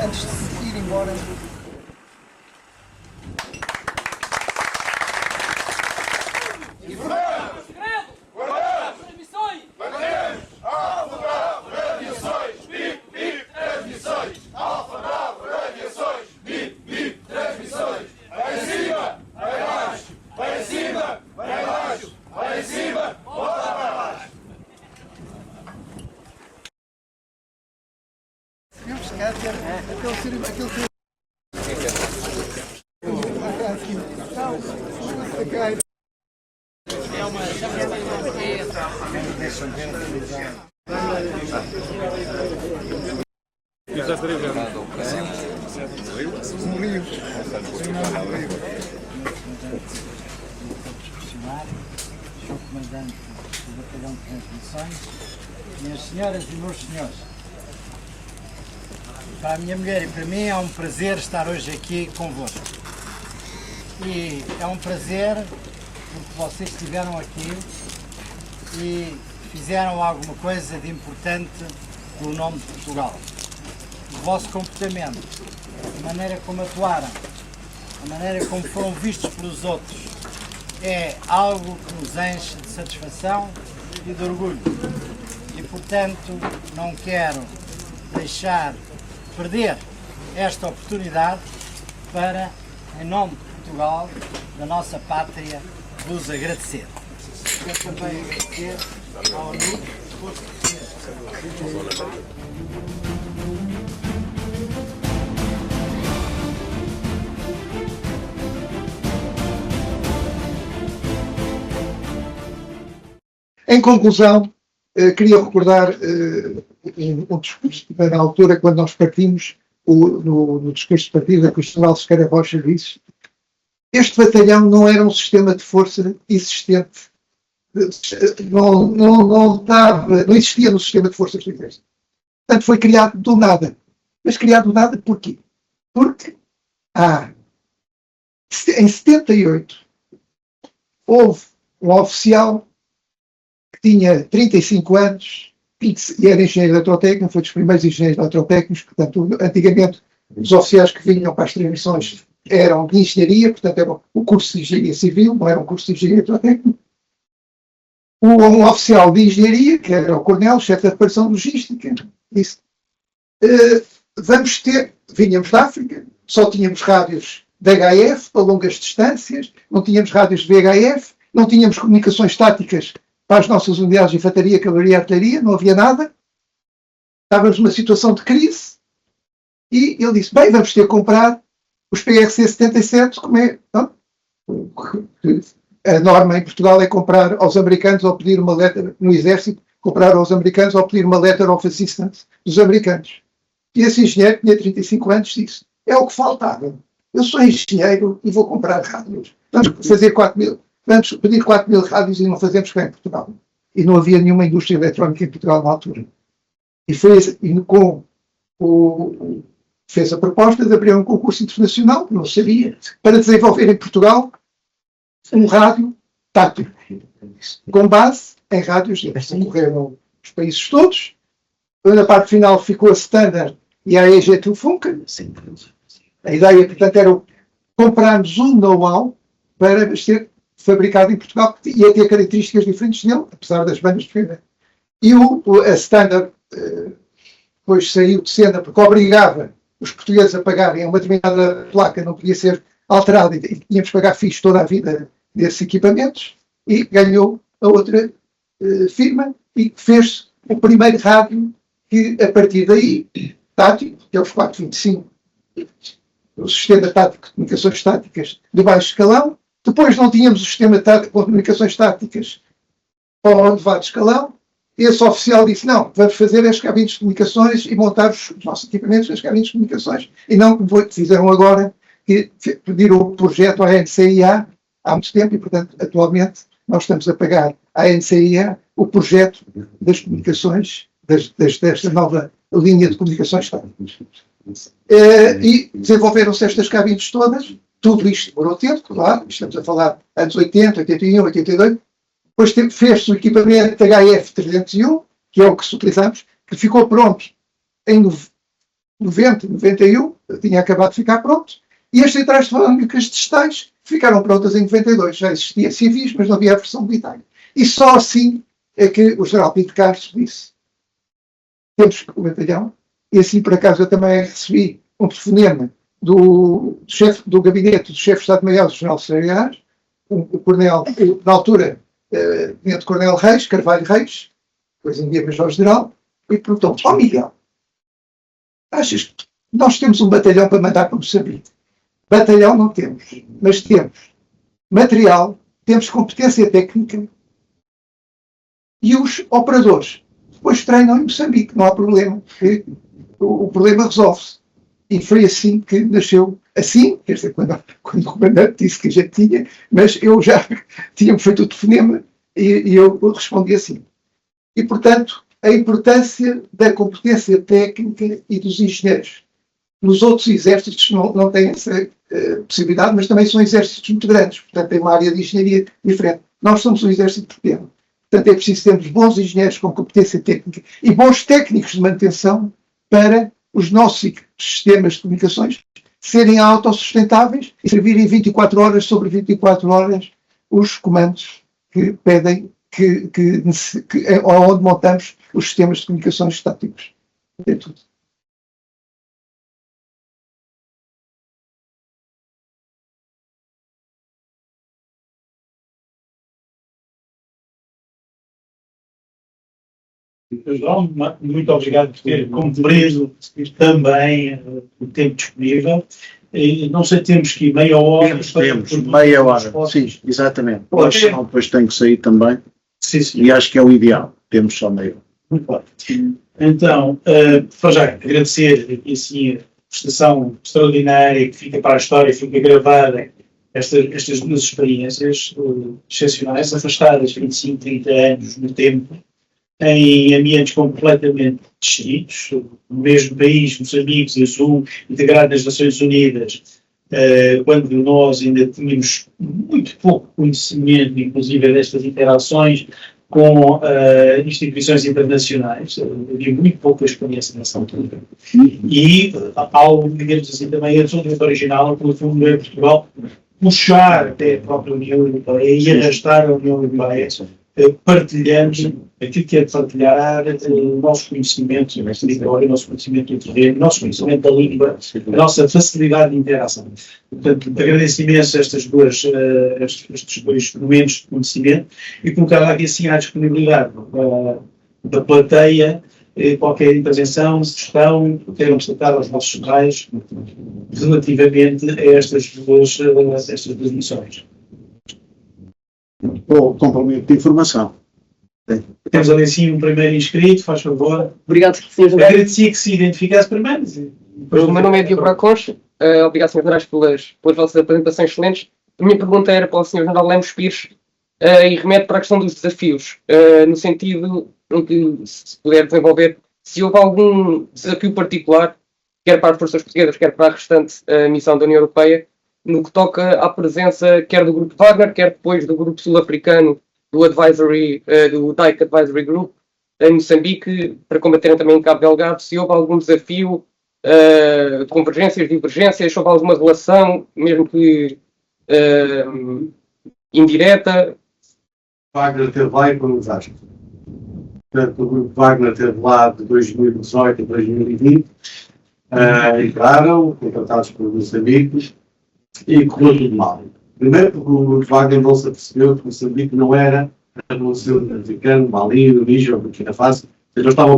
Antes de ir embora, Sou comandante do Batalhão de Transmissões, minhas senhoras e meus senhores. Para a minha mulher e para mim é um prazer estar hoje aqui convosco. E é um prazer porque vocês estiveram aqui e fizeram alguma coisa de importante pelo nome de Portugal. O vosso comportamento, a maneira como atuaram, a maneira como foram vistos pelos outros, é algo que nos enche de satisfação e de orgulho. E, portanto, não quero deixar perder esta oportunidade para, em nome de Portugal, da nossa pátria, vos agradecer. Quero também agradecer ao amigo que fosse Em conclusão, queria recordar um discurso que na altura, quando nós partimos, no discurso de partida, que o General Sequeira Rocha disse: este batalhão não era um sistema de força existente, não existia no sistema de forças do Exército. Portanto, foi criado do nada. Mas criado do nada porquê? Porque em 78 houve um oficial que tinha 35 anos e era engenheiro eletrotécnico, foi dos primeiros engenheiros eletrotécnicos. Portanto, antigamente os oficiais que vinham para as transmissões eram de engenharia, portanto era o curso de engenharia civil, não era um curso de engenharia eletrotécnica. Um oficial de engenharia, que era o coronel, chefe da reparação logística, disse: vínhamos da África, só tínhamos rádios de HF a longas distâncias, não tínhamos rádios de VHF, não tínhamos comunicações táticas para as nossas unidades de infantaria, cavalaria e artilharia, não havia nada. Estávamos numa situação de crise e ele disse: bem, vamos ter que comprar os PRC-77, como é? Não? A norma em Portugal é comprar aos americanos ou pedir uma letter no exército, comprar aos americanos ou pedir uma letter of assistance dos americanos. E esse engenheiro tinha 35 anos e disse: é o que faltava. Eu sou engenheiro e vou comprar rádios. Vamos pedir 4.000 rádios e não fazemos cá em Portugal. E não havia nenhuma indústria eletrónica em Portugal na altura. E fez a proposta de abrir um concurso internacional, que não sabia, para desenvolver em Portugal um rádio tático, com base em rádios livres. Concorreram os países todos. Na parte final ficou a Standard e a EG2 Funken. A ideia, portanto, era comprarmos um know-how para ser fabricado em Portugal e ia ter características diferentes dele, apesar das bandas de e a Standard depois saiu de cena porque obrigava os portugueses a pagarem uma determinada placa, não podia ser alterada e tínhamos que pagar FIIs toda a vida desses equipamentos, e ganhou a outra firma e fez o primeiro rádio que, a partir daí, tático, que é os 425, o sistema tático de comunicações táticas de baixo escalão. Depois não tínhamos o sistema tático de comunicações táticas para o elevado escalão. Esse oficial disse: não, vamos fazer as cabines de comunicações e montar os nossos equipamentos nas cabines de comunicações. E não como fizeram agora, que pediram o projeto à NCIA há muito tempo e, portanto, atualmente nós estamos a pagar à NCIA o projeto das comunicações, desta nova linha de comunicações táticas. E desenvolveram-se estas cabines todas. Tudo isto demorou tempo, claro, estamos a falar anos 80, 81, 82. Depois fez-se o equipamento HF301, que é o que utilizamos, que ficou pronto em 90, 91, tinha acabado de ficar pronto, e as centrais telefónicas digitais ficaram prontas em 92. Já existia civis, mas não havia a versão militar. E só assim é que o general Pinto Carlos disse: temos o batalhão, e assim por acaso eu também recebi um telefonema do chefe do gabinete do chefe de Estado-Maior do General Secretário, o coronel, na altura, Tenente Coronel Reis, Carvalho Reis, depois em dia Major-General, e perguntou: ó Miguel, achas que nós temos um batalhão para mandar para Moçambique? Batalhão não temos, mas temos material, temos competência técnica e os operadores depois treinam em Moçambique, não há problema, o problema resolve-se. E foi assim que nasceu, assim, quer dizer, quando o comandante disse que já tinha, mas eu já tinha feito o telefonema e eu respondi assim. E, portanto, a importância da competência técnica e dos engenheiros. Nos outros exércitos não têm essa possibilidade, mas também são exércitos muito grandes, portanto tem uma área de engenharia diferente. Nós somos um exército pequeno. Portanto, é preciso termos bons engenheiros com competência técnica e bons técnicos de manutenção para os nossos sistemas de comunicações serem autossustentáveis e servirem 24 horas sobre 24 horas os comandos que pedem onde montamos os sistemas de comunicações estáticos. É tudo. João, muito obrigado por ter cumprido também o tempo disponível. Não sei, temos que ir meia hora. Temos meia hora, sim, exatamente. Depois tem que sair também. Sim. E acho que é o ideal. Temos só meia hora. Muito bem. Então, para já agradecer assim, a prestação extraordinária que fica para a história, fica gravada, estas duas experiências excepcionais, afastadas 25, 30 anos no tempo, em ambientes completamente distintos, no mesmo país, Moçambique e o Sul, integrado nas Nações Unidas, quando nós ainda tínhamos muito pouco conhecimento, inclusive, destas interações com instituições internacionais. Havia muito pouca experiência nessa altura. E, ao, digamos assim, também a resultado original, pelo fundo, é Portugal puxar até a própria União Europeia e arrastar a União Europeia, partilhando aquilo que é de partilhar o nosso conhecimento do território, o nosso conhecimento do terreno, o nosso conhecimento da língua, a nossa facilidade de interação. Portanto, agradeço imenso estes dois momentos de conhecimento e colocar aqui assim à disponibilidade da plateia qualquer intervenção, sugestão, queiram destacar aos nossos canais relativamente a estas duas missões. O complemento de informação. Temos ali sim um primeiro inscrito, faz favor. Obrigado, Sr. General. Agradecia que se identificasse primeiro. O meu nome é Diogo Braconcha. Obrigado, Sr. General, pelas vossas apresentações excelentes. A minha pergunta era para o Sr. General Lemos Pires e remete para a questão dos desafios, no sentido em que, se puder desenvolver, se houve algum desafio particular, quer para as forças portuguesas, quer para a restante missão da União Europeia, no que toca à presença quer do Grupo Wagner, quer depois do Grupo Sul-Africano, do DIC Advisory Group, em Moçambique, para combaterem também em Cabo Delgado, se houve algum desafio de convergências, divergências, se houve alguma relação, mesmo que indireta. Wagner esteve lá e para os Astros. Portanto, o Grupo Wagner esteve lá de 2018 a 2020, entraram, contratados por Moçambique, e correu tudo mal. Primeiro porque o Grupo Wagner não se apercebeu que Moçambique não era a Revolução Africana, Mali, Níger, Burkina Faso. Eles estavam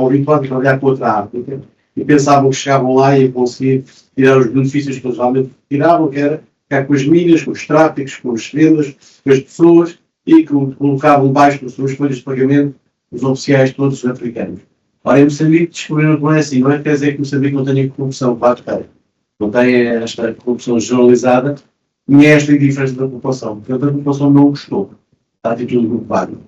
habituados a trabalhar com outra África e pensavam que chegavam lá e conseguir tirar os benefícios que eles realmente tiravam, que era ficar com as milhas, com os tráficos, com as vendas, com as pessoas e que colocavam baixo nas suas folhas de pagamento os oficiais todos africanos. Ora, em Moçambique descobriram que não é assim. Não é quer dizer que Moçambique não tenha corrupção, claro que tem. Não tem esta corrupção generalizada, nem esta indiferença da população. Portanto, a população não gostou da atitude do Grupo Wagner.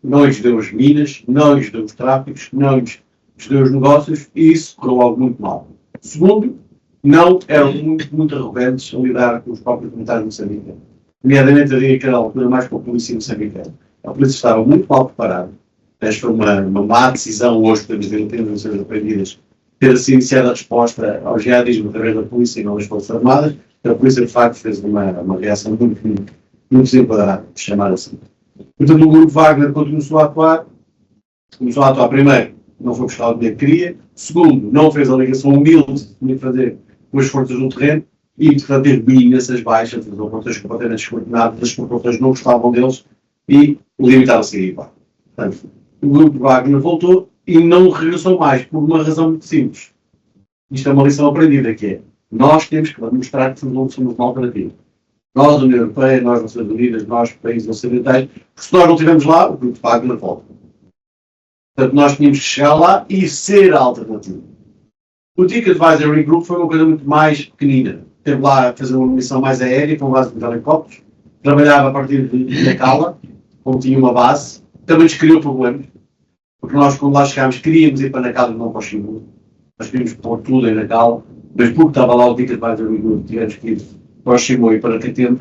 Não lhes deu as minas, não lhes deu os tráficos, não lhes deu os negócios e isso correu algo muito mal. Segundo, não eram muito arrogantes a lidar com os próprios militares moçambicanos. Nomeadamente, eu diria que era a altura mais com a polícia moçambicana. A polícia estava muito mal preparada. Mas foi uma má decisão, hoje podemos dizer, em termos de lições aprendidas, ter sido iniciada a resposta ao jihadismo através da polícia e não das Forças Armadas. A polícia, de facto, fez uma reação muito desenquadrada, de chamar assim. Portanto, o grupo Wagner, quando começou a atuar primeiro, não foi buscar o dinheiro que queria. Segundo, não fez a ligação humilde que tinha que fazer com as forças no terreno. E, portanto, teve imensas baixas, as operações completamente descoordenadas, as populações não gostavam deles e limitaram-se a ir embora. Portanto, o grupo Wagner voltou e não regressou mais, por uma razão muito simples. Isto é uma lição aprendida, que é, nós temos que mostrar que somos uma alternativa. Nós, União Europeia, nós, Nações Unidas, nós, países ocidentais, porque se nós não estivermos lá, o grupo Wagner volta. Portanto, nós tínhamos que chegar lá e ser a alternativa. O TIC Advisory Group foi uma coisa muito mais pequenina. Esteve lá a fazer uma missão mais aérea, com base nos helicópteros. Trabalhava a partir de Nacala, onde tinha uma base. Também nos criou problemas. Porque nós, quando lá chegámos, queríamos ir para Nacala e não para o Chimbu. Nós queríamos pôr tudo em Nacala. Mas porque estava lá o TIC Advisory Group, tivemos que ir para o Chimbu e para Catendo.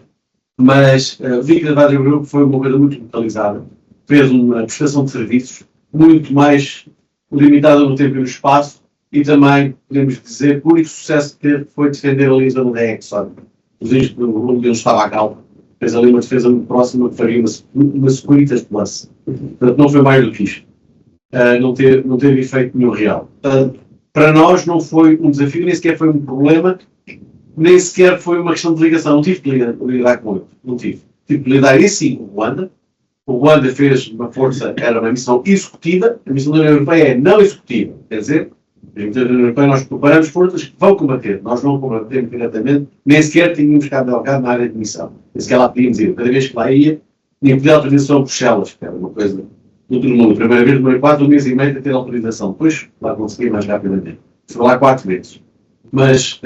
Mas o TIC Advisory Group foi uma coisa muito localizada. Fez uma prestação de serviços muito mais limitada no tempo e no espaço. E também, podemos dizer, o único sucesso que teve foi defender ali a zona da Exxon. Onde ele estava a calma. Fez ali uma defesa muito próxima que faria uma Securitas Plus. Portanto, não foi mais do que isto. Não teve efeito nenhum real. Para nós não foi um desafio, nem sequer foi um problema, nem sequer foi uma questão de ligação. Não tive que lidar com ele. Não tive. Tive que lidar em si com o Ruanda. O Ruanda fez uma força, era uma missão executiva. A missão da União Europeia é não executiva. Quer dizer, a União Europeia nós preparamos forças que vão combater. Nós não combatemos diretamente, nem sequer tínhamos cabo na área de missão. Nem sequer lá podíamos ir. Cada vez que lá ia, tinha que pedir autorização a Bruxelas, que era uma coisa do outro mundo. A primeira vez demorei 4 meses e meio a ter autorização. Depois lá consegui mais rapidamente. Foi lá 4 meses. Mas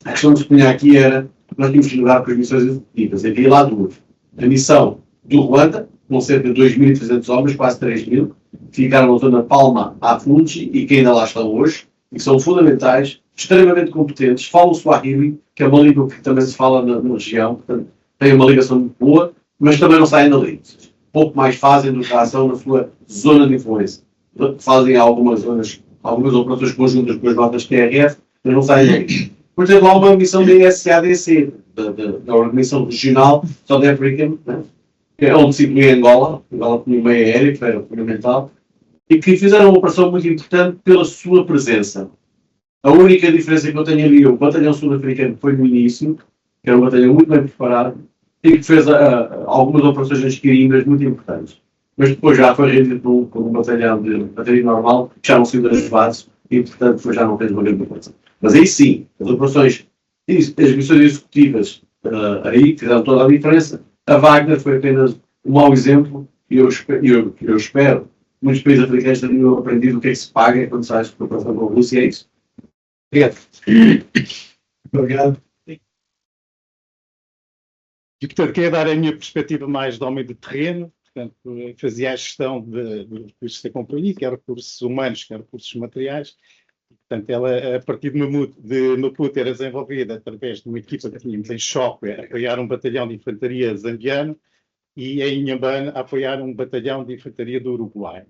a questão que se punha aqui era que nós tínhamos que lidar com as missões executivas. Havia lá duas. A missão do Ruanda, com cerca de 2.300 homens, quase 3.000, ficaram na zona Palma à Fungi e que ainda lá estão hoje, e que são fundamentais, extremamente competentes, falam Swahili, que é uma língua que também se fala na região, portanto, tem uma ligação muito boa, mas também não saem dali. Pouco mais fazem do que a ação na sua zona de influência. Fazem algumas operações conjuntas com as notas TRF, mas não saem dali. Por exemplo, há uma missão da SADC, da Organização Regional South African, né? Onde se inclui Angola tinha uma aérea, que era fundamental, e que fizeram uma operação muito importante pela sua presença. A única diferença que eu tenho ali, o batalhão sul-africano foi no início, que era um batalhão muito bem preparado, e que fez algumas operações nas Quiringas muito importantes. Mas depois já foi rendido por um batalhão de bateria normal, que já não saiu das bases, e portanto depois já não fez uma grande operação. Mas aí sim, as operações, as missões executivas aí fizeram toda a diferença. A Wagner foi apenas um mau exemplo e eu espero que muitos países africanos tenham aprendido o que é que se paga quando sai de cooperação com a Rússia. É isso. Obrigado. Obrigado. E, portanto, queria dar a minha perspectiva mais de homem de terreno. Portanto, fazia a gestão dos recursos da companhia, quer recursos humanos, quer recursos materiais. Portanto, ela, a partir de Maputo, era desenvolvida através de uma equipa que tínhamos em Choque, a apoiar um batalhão de infantaria zambiano, e em Inhambane, a apoiar um batalhão de infantaria do Uruguai.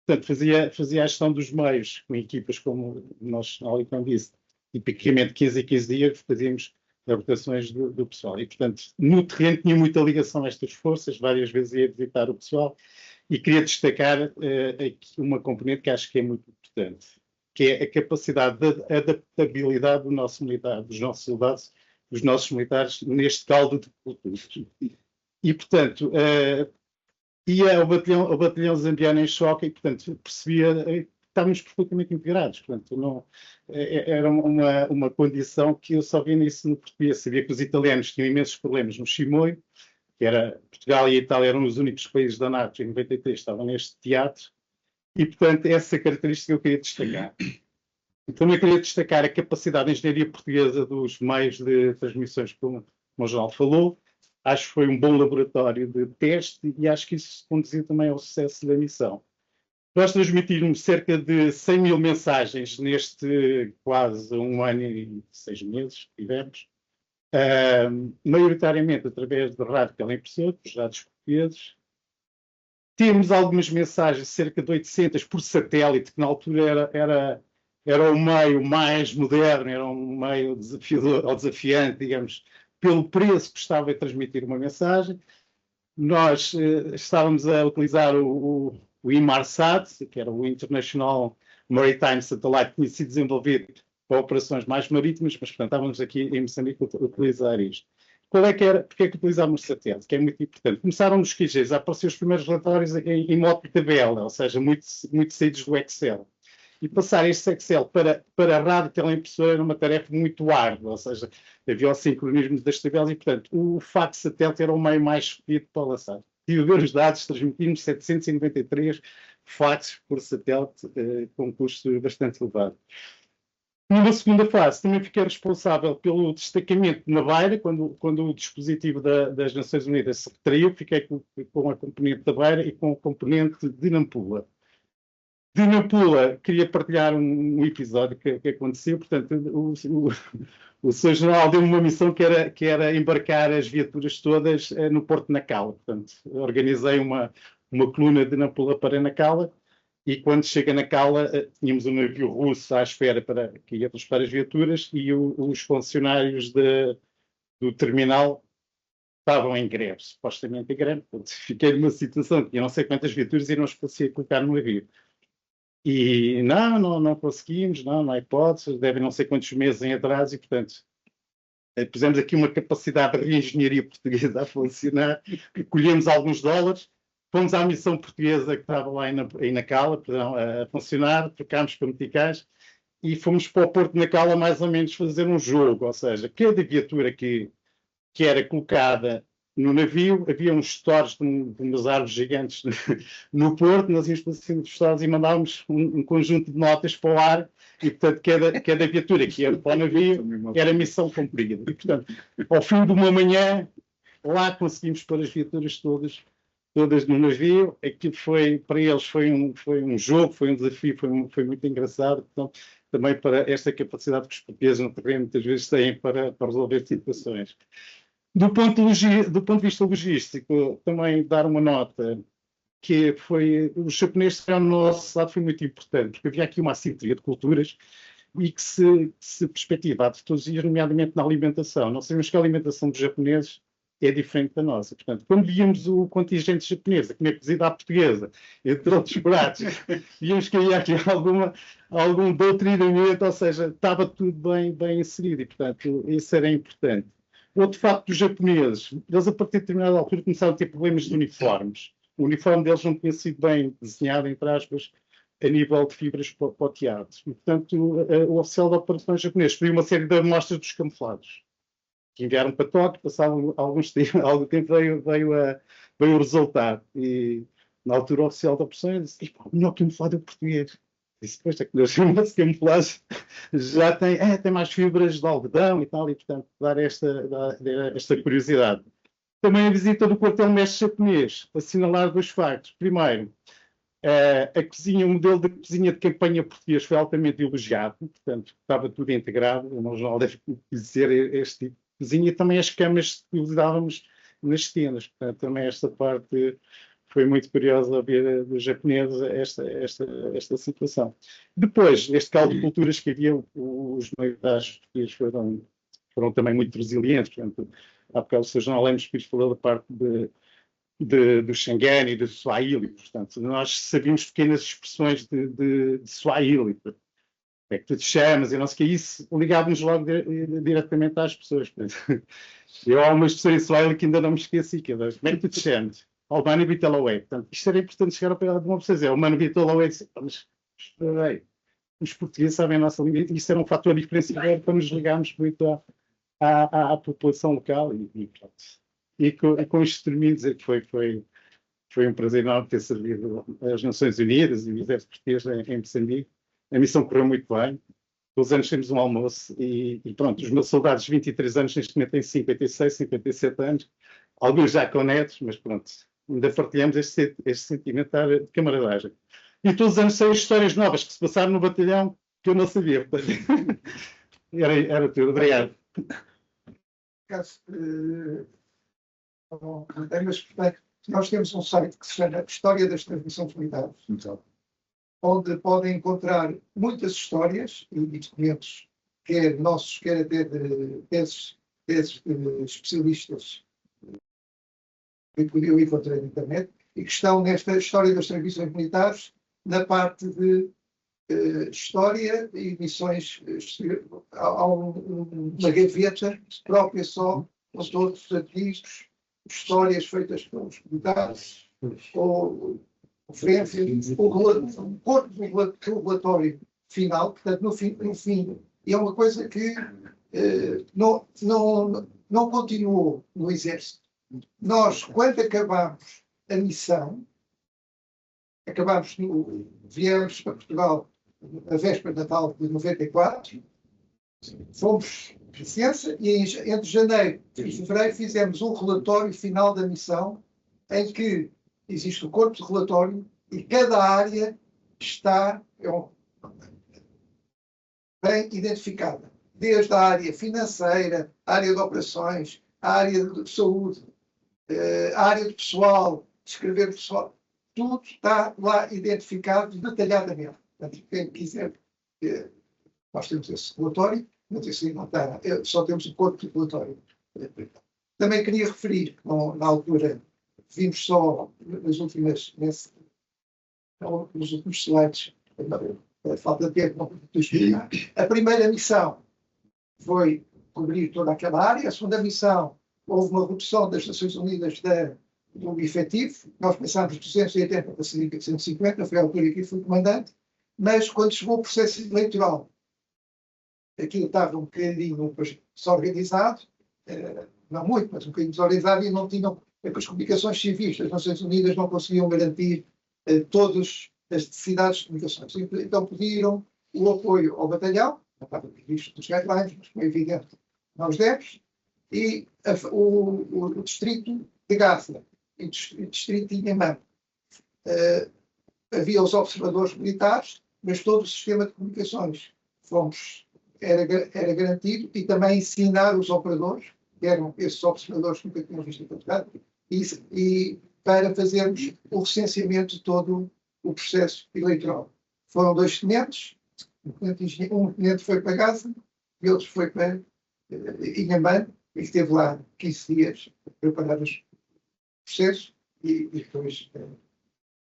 Portanto, fazia a gestão dos meios, com equipas, como nós, na Alicon disse, tipicamente 15 em 15 dias, fazíamos rotações do pessoal. E, portanto, no terreno tinha muita ligação a estas forças, várias vezes ia visitar o pessoal, e queria destacar aqui uma componente que acho que é muito importante, que é a capacidade de adaptabilidade do nosso militar, dos nossos soldados, dos nossos militares, neste caldo de culturas. E, portanto, ia ao batalhão zambiano em Choque e, portanto, percebia, estávamos perfeitamente integrados. Portanto, não, era uma condição que eu só via nisso no português. Sabia que os italianos tinham imensos problemas no Chimoio, que era Portugal e a Itália eram os únicos países da NATO em 93 estavam neste teatro. E, portanto, essa característica eu queria destacar. Também queria destacar a capacidade da engenharia portuguesa dos meios de transmissões, como o João falou. Acho que foi um bom laboratório de teste e acho que isso conduziu também ao sucesso da missão. Nós transmitimos cerca de 100 mil mensagens neste quase 1 ano e 6 meses que tivemos, maioritariamente através de rádio teleimpressor, dos dados portugueses. Temos algumas mensagens, cerca de 800 por satélite, que na altura era o meio mais moderno, era um meio desafiador, ou desafiante, digamos, pelo preço que estava a transmitir uma mensagem. Nós estávamos a utilizar o Inmarsat, que era o International Maritime Satellite, que tinha sido desenvolvido para operações mais marítimas, mas, portanto, estávamos aqui em Moçambique a utilizar isto. Qual é que era? Porque é que utilizávamos o satélite? Que é muito importante. Começaram nos QGs a aparecer os primeiros relatórios em modo de tabela, ou seja, muito saídos do Excel. E passar este Excel para a rádio teleimpressora era uma tarefa muito árdua, ou seja, havia o sincronismo das tabelas e, portanto, o fax satélite era o meio mais escolhido para lançar. Tive a ver os dados, transmitimos 793 faxes por satélite, com um custo bastante elevado. Numa segunda fase, também fiquei responsável pelo destacamento na Beira, quando o dispositivo das Nações Unidas se retraiu, fiquei com a componente da Beira e com a componente de Nampula. De Nampula, queria partilhar um episódio que aconteceu, portanto, o Sr. General deu-me uma missão que era embarcar as viaturas todas no Porto de Nacala. Portanto, organizei uma coluna de Nampula para Nacala, e quando chega a Nacala, tínhamos um navio russo à espera que ia transportar as viaturas, e os funcionários do terminal estavam em greve, supostamente em greve. Portanto, fiquei numa situação que eu não sei quantas viaturas e não os conseguia colocar no navio. E não conseguimos, não há hipótese, devem não sei quantos meses em atraso, e, portanto, pusemos aqui uma capacidade de reengenharia portuguesa a funcionar, colhemos alguns dólares, fomos à missão portuguesa que estava lá em Nacala, a funcionar, trocámos para meticais e fomos para o Porto de Nacala mais ou menos fazer um jogo, ou seja, cada viatura que era colocada no navio, havia uns stores de umas árvores gigantes no Porto, nós íamos para cima dos stores e mandávamos um conjunto de notas para o ar, e, portanto, cada viatura que ia para o navio era missão cumprida. E, portanto, ao fim de uma manhã, lá conseguimos pôr as viaturas todas no navio. Aquilo para eles foi um jogo, foi um desafio, foi muito engraçado. Portanto, também para esta capacidade que os portugueses no terreno muitas vezes têm para resolver situações. Do ponto de vista logístico, também dar uma nota que os japoneses no nosso lado foi muito importante, porque havia aqui uma assimetria de culturas e que se perspectivava todos os dias, nomeadamente na alimentação. Nós sabemos que a alimentação dos japoneses é diferente da nossa. Portanto, quando víamos o contingente japonês a comer cozida à portuguesa, entre outros pratos, víamos que havia aqui algum doutrinamento, ou seja, estava tudo bem inserido, e, portanto, isso era importante. Outro facto dos japoneses, eles a partir de determinada altura começaram a ter problemas de uniformes. O uniforme deles não tinha sido bem desenhado, entre aspas, a nível de fibras para o teatro. E, portanto, o oficial de operações japonês pediu uma série de amostras dos camuflados, que enviaram para Tóquio, passado algum tempo veio o resultado. E, na altura, o oficial de operações disse: o melhor camuflado é o português. Disse: pois é que Deus chama-se camuflagem, já tem mais fibras de algodão e tal, e, portanto, dar esta curiosidade. Também a visita do quartel-mestre japonês, assinalar dois factos. Primeiro, o modelo de cozinha de campanha português foi altamente elogiado, portanto, estava tudo integrado. O meu jornal deve dizer este tipo de cozinha, e também as camas que usávamos nas tendas. Portanto, também esta parte foi muito curiosa a ver dos japoneses esta situação. Depois, este caldo de culturas que havia, os militares portugueses foram também muito resilientes. Portanto, há bocado o Sr. João Lemos Pires falou da parte do Xangani e do Swahili. Portanto, nós sabíamos pequenas expressões de Swahili. Como é que tu te chamas? E não sei o que. Isso ligávamos logo diretamente às pessoas. Eu há uma expressão em Swahili que ainda não me esqueci, que é: como é que tu te chamas? Albano Vitalaway. Portanto, isto era importante chegar ao pé de uma pessoa e dizer: o Mano Vitalaway, mas os portugueses sabem a nossa língua, e isso era um fator diferenciador para nos ligarmos muito à população local, e com isto termino dizer que foi um prazer enorme ter servido às Nações Unidas e o Exército Português em Moçambique. A missão correu muito bem. Todos os anos temos um almoço e pronto, os meus soldados de 23 anos neste momento têm 56, 57 anos, alguns já com netos, mas pronto, ainda partilhamos este sentimento de camaradagem. E todos os anos saem histórias novas que se passaram no batalhão que eu não sabia. Era tudo. Obrigado. Mas, portanto, Nós temos um site que se chama História das Transmissões Militares, Então, onde podem encontrar muitas histórias e documentos, quer nossos, quer até de teses de especialistas que eu encontrei na internet, e que estão nesta História das Transmissões Militares, na parte de História e Missões. Há uma gaveta própria só, com todos os artigos, histórias feitas pelos militares, ou conferências, o corpo do relatório final, portanto, no fim, e é uma coisa que não continuou no Exército. Nós, quando acabámos a missão, viemos para Portugal a véspera de Natal de 94, fomos licença e entre janeiro e fevereiro fizemos um relatório final da missão, em que existe o corpo de relatório e cada área está bem identificada, desde a área financeira, a área de operações, a área de saúde, a área de pessoal, descrever pessoal, tudo está lá identificado detalhadamente. Portanto, quem quiser, nós temos esse relatório, mas esse não está, só temos o corpo de relatório. Também queria referir que na altura vimos só nos últimos slides, falta de tempo, não vou explicar. A primeira missão foi cobrir toda aquela área, a segunda missão houve uma redução das Nações Unidas do efetivo, nós passámos de 280 para 150, foi a altura que fui comandante, mas quando chegou o processo eleitoral, aquilo estava um bocadinho desorganizado, não muito, mas um bocadinho desorganizado, e não tinham, as comunicações civis das Nações Unidas não conseguiam garantir todas as necessidades de comunicações. Então pediram o apoio ao batalhão, não estava previsto nos guidelines, mas foi evidente que nós demos, e o distrito de Gaza e o distrito de Inhamã. Havia os observadores militares, mas todo o sistema de comunicações era garantido, e também ensinar os operadores, que eram esses observadores que nunca tinham visto a Portugal, e para fazermos o recenseamento de todo o processo eleitoral. Foram 2 tenentes, um tenente foi para Gaza e outro foi para Inhambane, e esteve lá 15 dias a preparar os processos, e depois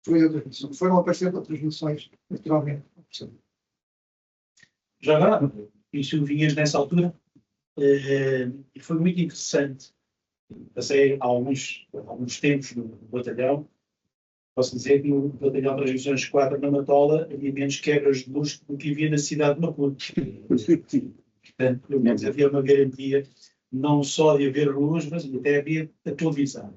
foi outra missão. Foram aparecendo outras missões, naturalmente. Já agora, isso vinhas nessa altura, e foi muito interessante. Passei alguns tempos no batalhão. Posso dizer que no batalhão das Divisões 4 na Matola havia menos quebras de luz do que havia na cidade de Maputo. Portanto, pelo menos havia uma garantia não só de haver luz, mas até havia a televisão.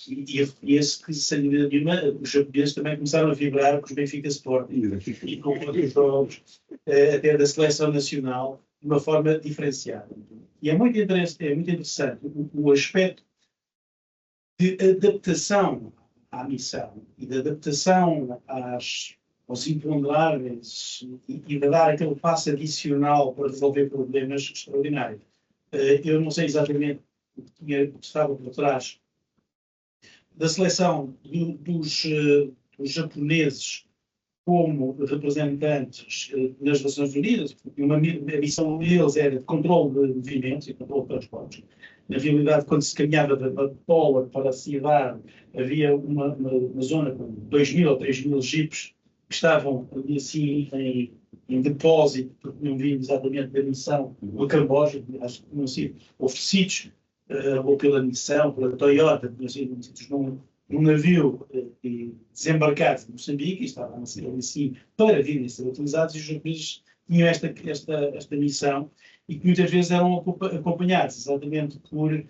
E reconheço que, sem dúvida nenhuma, os japoneses também começaram a vibrar com os Benfica Sport e com outros jogos, até da seleção nacional, de uma forma diferenciada. E é muito interessante o aspecto de adaptação à missão e de adaptação aos imponderáveis e de dar aquele passo adicional para resolver problemas extraordinários. Eu não sei exatamente o que estava por trás da seleção dos japoneses como representantes nas Nações Unidas, porque a missão deles era de controle de movimentos e controle de transportes. Na realidade, quando se caminhava da Matola para a cidade, havia uma zona com 2.000 ou 3.000 jipes que estavam ali assim em depósito, porque não vindo exatamente da missão, o Camboja, acho que tinham sido oferecidos ou pela missão, pela Toyota, tinham sido oferecidos num navio desembarcado de Moçambique, e estavam a ser assim para virem a ser utilizados, e os japoneses tinham esta missão, e que muitas vezes eram acompanhados exatamente por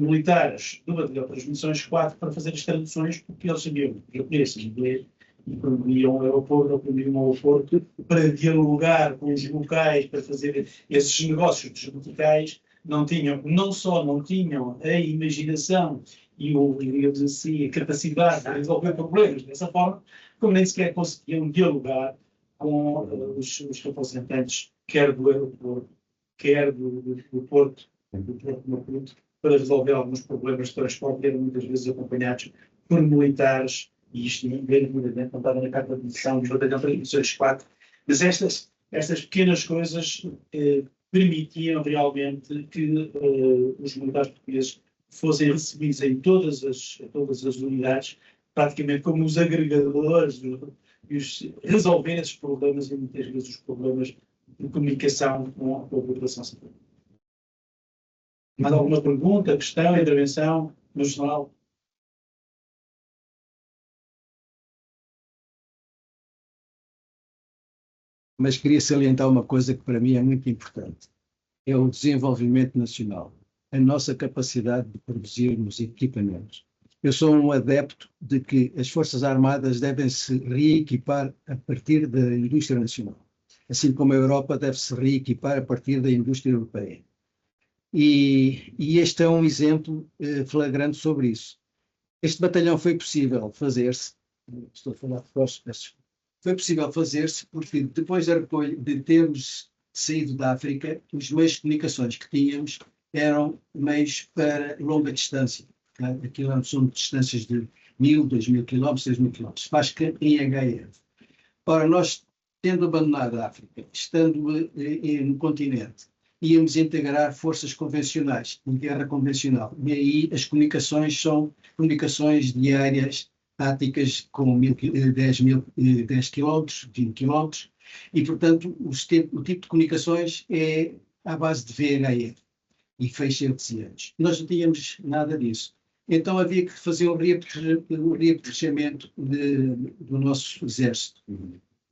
militares do batalhão das Missões 4 para fazer as traduções, porque eles sabiam japonês e inglês, e quando iam ao aeroporto, para dialogar com os locais, para fazer esses negócios dos locais, não só não tinham a imaginação e digamos assim, a capacidade de resolver problemas dessa forma, como nem sequer conseguiam dialogar com os representantes, quer do aeroporto, quer do Porto de Maputo, para resolver alguns problemas de transporte, eram muitas vezes acompanhados por militares, e isto ninguém não estava na carta de missão, dos batalhão 304, mas estas pequenas coisas permitiam realmente que os militares portugueses fossem recebidos em todas as unidades, praticamente como os agregadores, resolver esses problemas, e muitas vezes os problemas de comunicação com a população civil. Mais alguma pergunta, questão, intervenção no jornal? Mas queria salientar uma coisa que para mim é muito importante. É o desenvolvimento nacional, a nossa capacidade de produzirmos equipamentos. Eu sou um adepto de que as Forças Armadas devem se reequipar a partir da indústria nacional, assim como a Europa deve se reequipar a partir da indústria europeia. E este é um exemplo flagrante sobre isso. Este batalhão foi possível fazer-se, estou a falar de costas, foi possível fazer-se porque depois de termos saído da África, os meios de comunicações que tínhamos eram meios para longa distância. Aquilo são distâncias de 1.000, 2.000 quilómetros, 3.000 quilómetros, faz que em HF. Ora, nós, tendo abandonado a África, estando no continente, íamos integrar forças convencionais, em guerra convencional, e aí as comunicações são comunicações diárias, táticas com 10 quilómetros, 20 quilómetros, e, portanto, o tipo de comunicações é à base de VHF e feixes hertzianos. Nós não tínhamos nada disso. Então havia que fazer um reaperfeiçamento do nosso exército.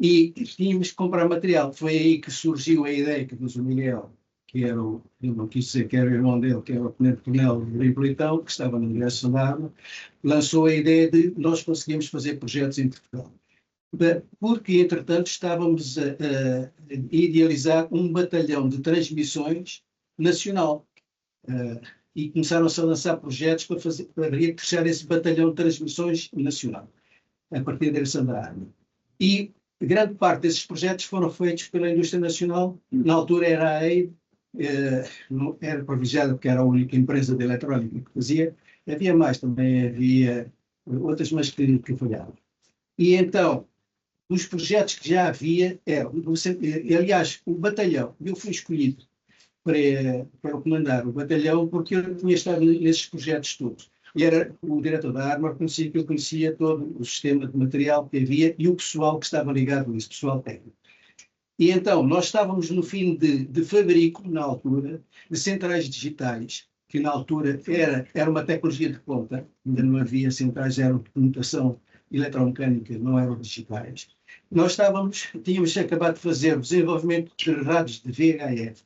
E tínhamos que comprar material. Foi aí que surgiu a ideia que o Miguel, que era eu não quis dizer que era o irmão dele, que era o tenente-coronel Napolitão, que estava na direção da arma, lançou a ideia de nós conseguimos fazer projetos em Portugal. Porque, entretanto, estávamos a idealizar um batalhão de transmissões nacional. E começaram-se a lançar projetos para reaperfeiçar esse batalhão de transmissões nacional, a partir da direção da arma. E grande parte desses projetos foram feitos pela indústria nacional. Na altura era a EID, era privilegiada porque era a única empresa de eletrónica que fazia. Havia mais também, havia outras, mas que falhavam. E então, os projetos que já havia eram, aliás, o batalhão, eu fui escolhido para comandar o batalhão porque eu tinha estado nesses projetos todos. E era o diretor da arma, reconhecia que eu conhecia todo o sistema de material que havia e o pessoal que estava ligado a isso, pessoal técnico. E então, nós estávamos no fim de fabrico, na altura, de centrais digitais, que na altura era uma tecnologia de ponta, ainda não havia centrais, eram de comutação eletromecânica, não eram digitais. Nós tínhamos acabado de fazer o desenvolvimento de rádios de VHF,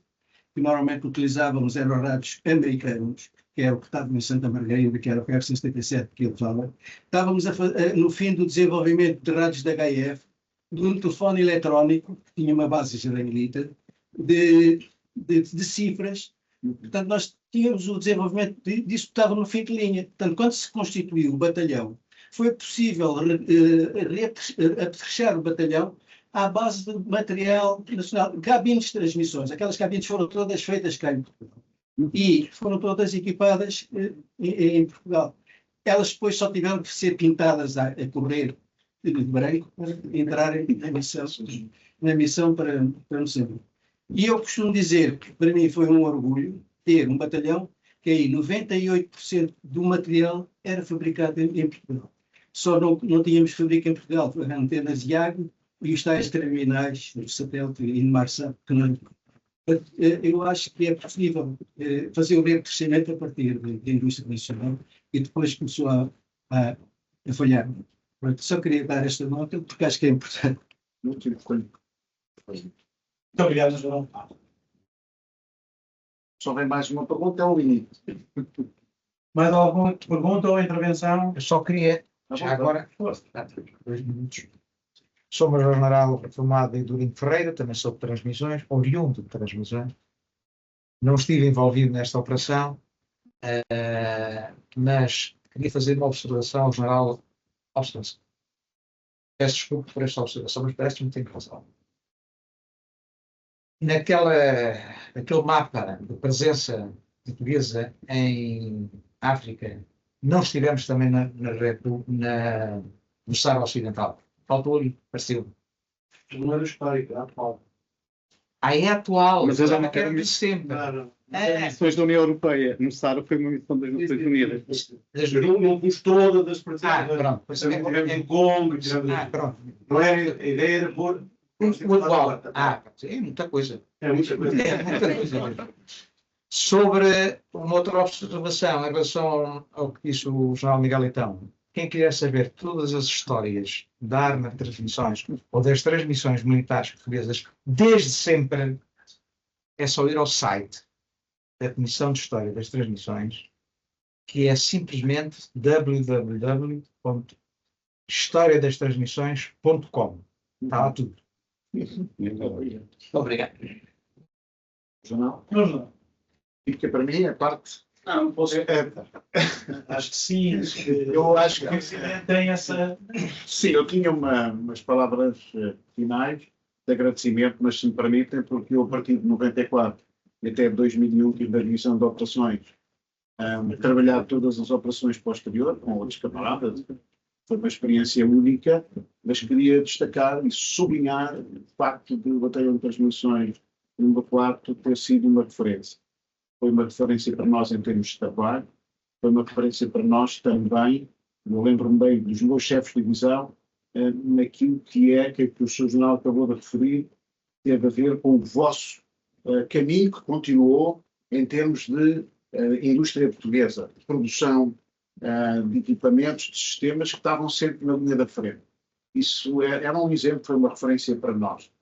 que normalmente utilizávamos eram rádios americanos, que era o que estava em Santa Margarida, que era o PR-177 que ele fala. Estávamos no fim do desenvolvimento de rádios de HF, de um telefone eletrónico, que tinha uma base israelita, de cifras. Portanto, nós tínhamos o desenvolvimento disso que estava no fim de linha. Portanto, quando se constituiu o batalhão, foi possível aperfeiçoar o batalhão à base de material nacional, cabines de transmissões. Aquelas cabines foram todas feitas cá em Portugal. E foram todas equipadas em Portugal. Elas depois só tiveram que ser pintadas a correr de branco para entrarem na missão para Moçambique. E eu costumo dizer que para mim foi um orgulho ter um batalhão que aí 98% do material era fabricado em Portugal. Só não tínhamos fábrica em Portugal, antenas de água e os tais terminais do satélite e de Marsat, que não. Eu acho que é possível fazer o crescimento a partir da indústria nacional e depois começou a falhar. Só queria dar esta nota porque acho que é importante. Muito obrigado, João. Só vem mais uma pergunta, é um limite. Mais alguma pergunta ou intervenção? Eu só queria, já agora, 2 minutos. Sou Major General formado em Durinho Ferreira, também sou de transmissões, oriundo de transmissões. Não estive envolvido nesta operação, mas queria fazer uma observação ao General Observação. Peço desculpa por esta observação, mas parece-me que tenho razão. Naquele mapa de presença portuguesa em África, não estivemos também no Saara Ocidental. Faltou ali, pareceu. Não era histórico, era atual. É atual, Mas mas era eu quero de sempre. As missões da União Europeia. No Sara foi uma missão das Nações Unidas. Não pus todas as pronto. Tivemos em Congo, Pronto. não era, a ideia era pôr. O atual. É muita coisa. É muita coisa. É muita coisa. Sobre uma outra observação em relação ao que disse o General Miguel Leitão. Quem quiser saber todas as histórias da arma de transmissões ou das transmissões militares portuguesas, desde sempre, é só ir ao site da Comissão de História das Transmissões, que é simplesmente www.historiadastransmissões.com. Está lá tudo. Obrigado. Jornal? Não. Fica para mim a parte. Não posso. Acho que sim. Eu acho que tem essa. Sim, eu tinha umas palavras finais de agradecimento, mas se me permitem, porque eu, a partir de 94 até 2001, tive a divisão de operações, trabalhar todas as operações posterior com outros camaradas. Foi uma experiência única, mas queria destacar e sublinhar o facto de o Batalhão de Transmissões número 4 ter sido uma referência. Foi uma referência para nós em termos de trabalho, foi uma referência para nós também, eu lembro-me bem dos meus chefes de divisão, naquilo que o Sr. General acabou de referir, teve a ver com o vosso caminho que continuou em termos de indústria portuguesa, de produção de equipamentos, de sistemas que estavam sempre na linha da frente. Isso era um exemplo, foi uma referência para nós.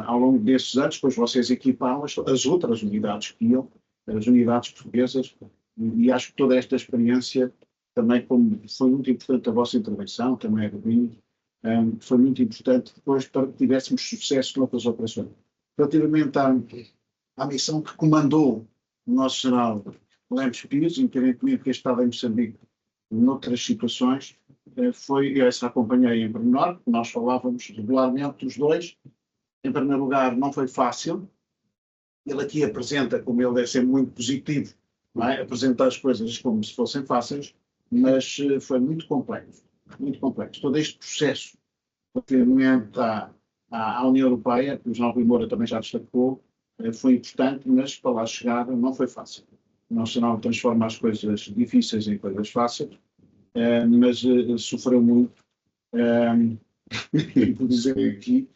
Ao longo desses anos, depois vocês equiparam as outras unidades que iam, as unidades portuguesas, e acho que toda esta experiência, também como foi muito importante a vossa intervenção, também a Rubinho, foi muito importante depois para que tivéssemos sucesso noutras operações. Relativamente à missão que comandou o nosso general Lemos Pires, independentemente que estava em Moçambique, noutras situações, foi essa acompanhei em pormenor, nós falávamos regularmente os dois. Em primeiro lugar, não foi fácil. Ele aqui apresenta, como ele é sempre muito positivo, não é? Apresenta as coisas como se fossem fáceis, mas foi muito complexo. Muito complexo. Todo este processo, relativamente à União Europeia, que o João Rui Moura também já destacou, foi importante, mas para lá chegar não foi fácil. O nosso jornal transforma as coisas difíceis em coisas fáceis, mas sofreu muito. Por dizer aqui,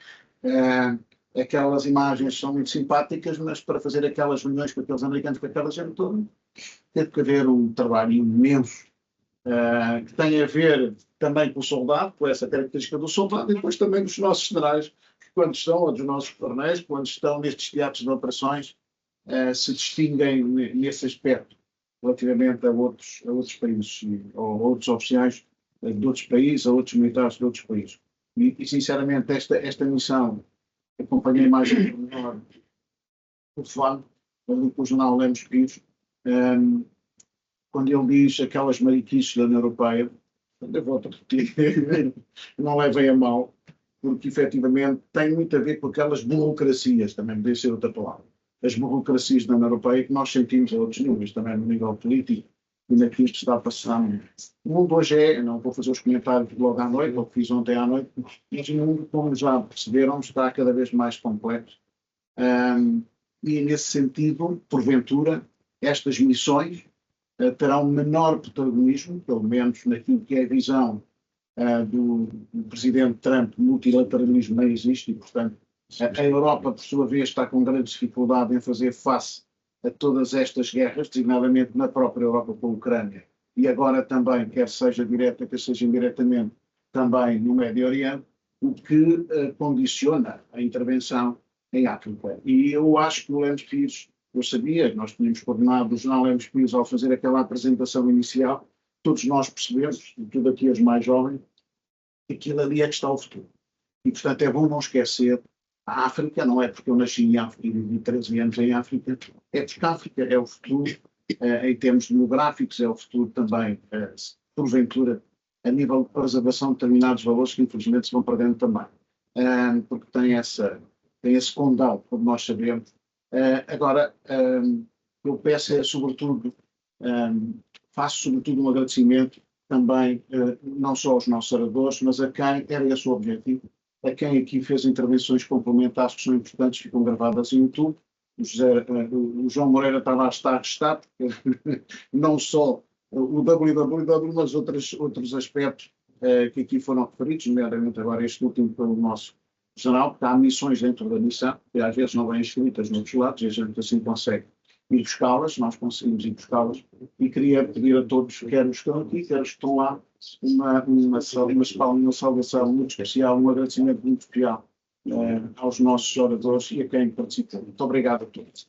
aquelas imagens são muito simpáticas, mas para fazer aquelas reuniões com aqueles americanos, com aquela gente toda, teve que haver um trabalho imenso, que tem a ver também com o soldado, com essa característica do soldado, e depois também dos nossos generais, que quando estão, ou dos nossos coronéis, quando estão nestes teatros de operações, se distinguem nesse aspecto, relativamente a outros países, ou outros oficiais de outros países, ou outros militares de outros países. E sinceramente, esta missão, acompanhei mais por telefone, ali com o jornal Lemos Pires, quando ele diz aquelas mariquices da União Europeia, eu volto a repetir, não levem a mal, porque efetivamente tem muito a ver com aquelas burocracias, também deve ser outra palavra, as burocracias da União Europeia que nós sentimos a outros níveis, também no nível político, e naquilo que está a passar. O mundo hoje não vou fazer os comentários logo à noite, ou que fiz ontem à noite, mas o mundo, como já perceberam, está cada vez mais complexo. E nesse sentido, porventura, estas missões terão menor protagonismo, pelo menos naquilo que é a visão do presidente Trump. O multilateralismo não existe e, portanto, a Europa, por sua vez, está com grande dificuldade em fazer face a todas estas guerras, designadamente na própria Europa com a Ucrânia, e agora também, quer seja direta, quer seja indiretamente, também no Médio Oriente, o que condiciona a intervenção em África. E eu acho que o Lemos Pires, eu sabia, nós tínhamos coordenado o jornal Lemos Pires ao fazer aquela apresentação inicial, todos nós percebemos, e tudo aqui os mais jovens, que aquilo ali é que está o futuro. E, portanto, é bom não esquecer a África, não é porque eu nasci em África e vivi 13 anos em África, é porque a África é o futuro, em termos demográficos, é o futuro também, porventura, a nível de preservação de determinados valores que infelizmente se vão perdendo também, porque tem esse condão, como nós sabemos. Agora, eu peço é, sobretudo, faço sobretudo um agradecimento também, não só aos nossos oradores, mas a quem era esse o objetivo, a quem aqui fez intervenções complementares que são importantes, ficam gravadas em YouTube. O João Moreira estava a estar, porque não só o www, mas outros aspectos que aqui foram referidos, nomeadamente agora este último pelo nosso jornal, porque há missões dentro da missão, que às vezes não vêm escritas noutros lados, e a gente assim consegue ir buscá-las, nós conseguimos ir buscá-las, e queria pedir a todos, quer os que estão aqui, quer os que estão lá, uma saudação muito especial, um agradecimento muito especial aos nossos oradores e a quem participou. Muito obrigado a todos.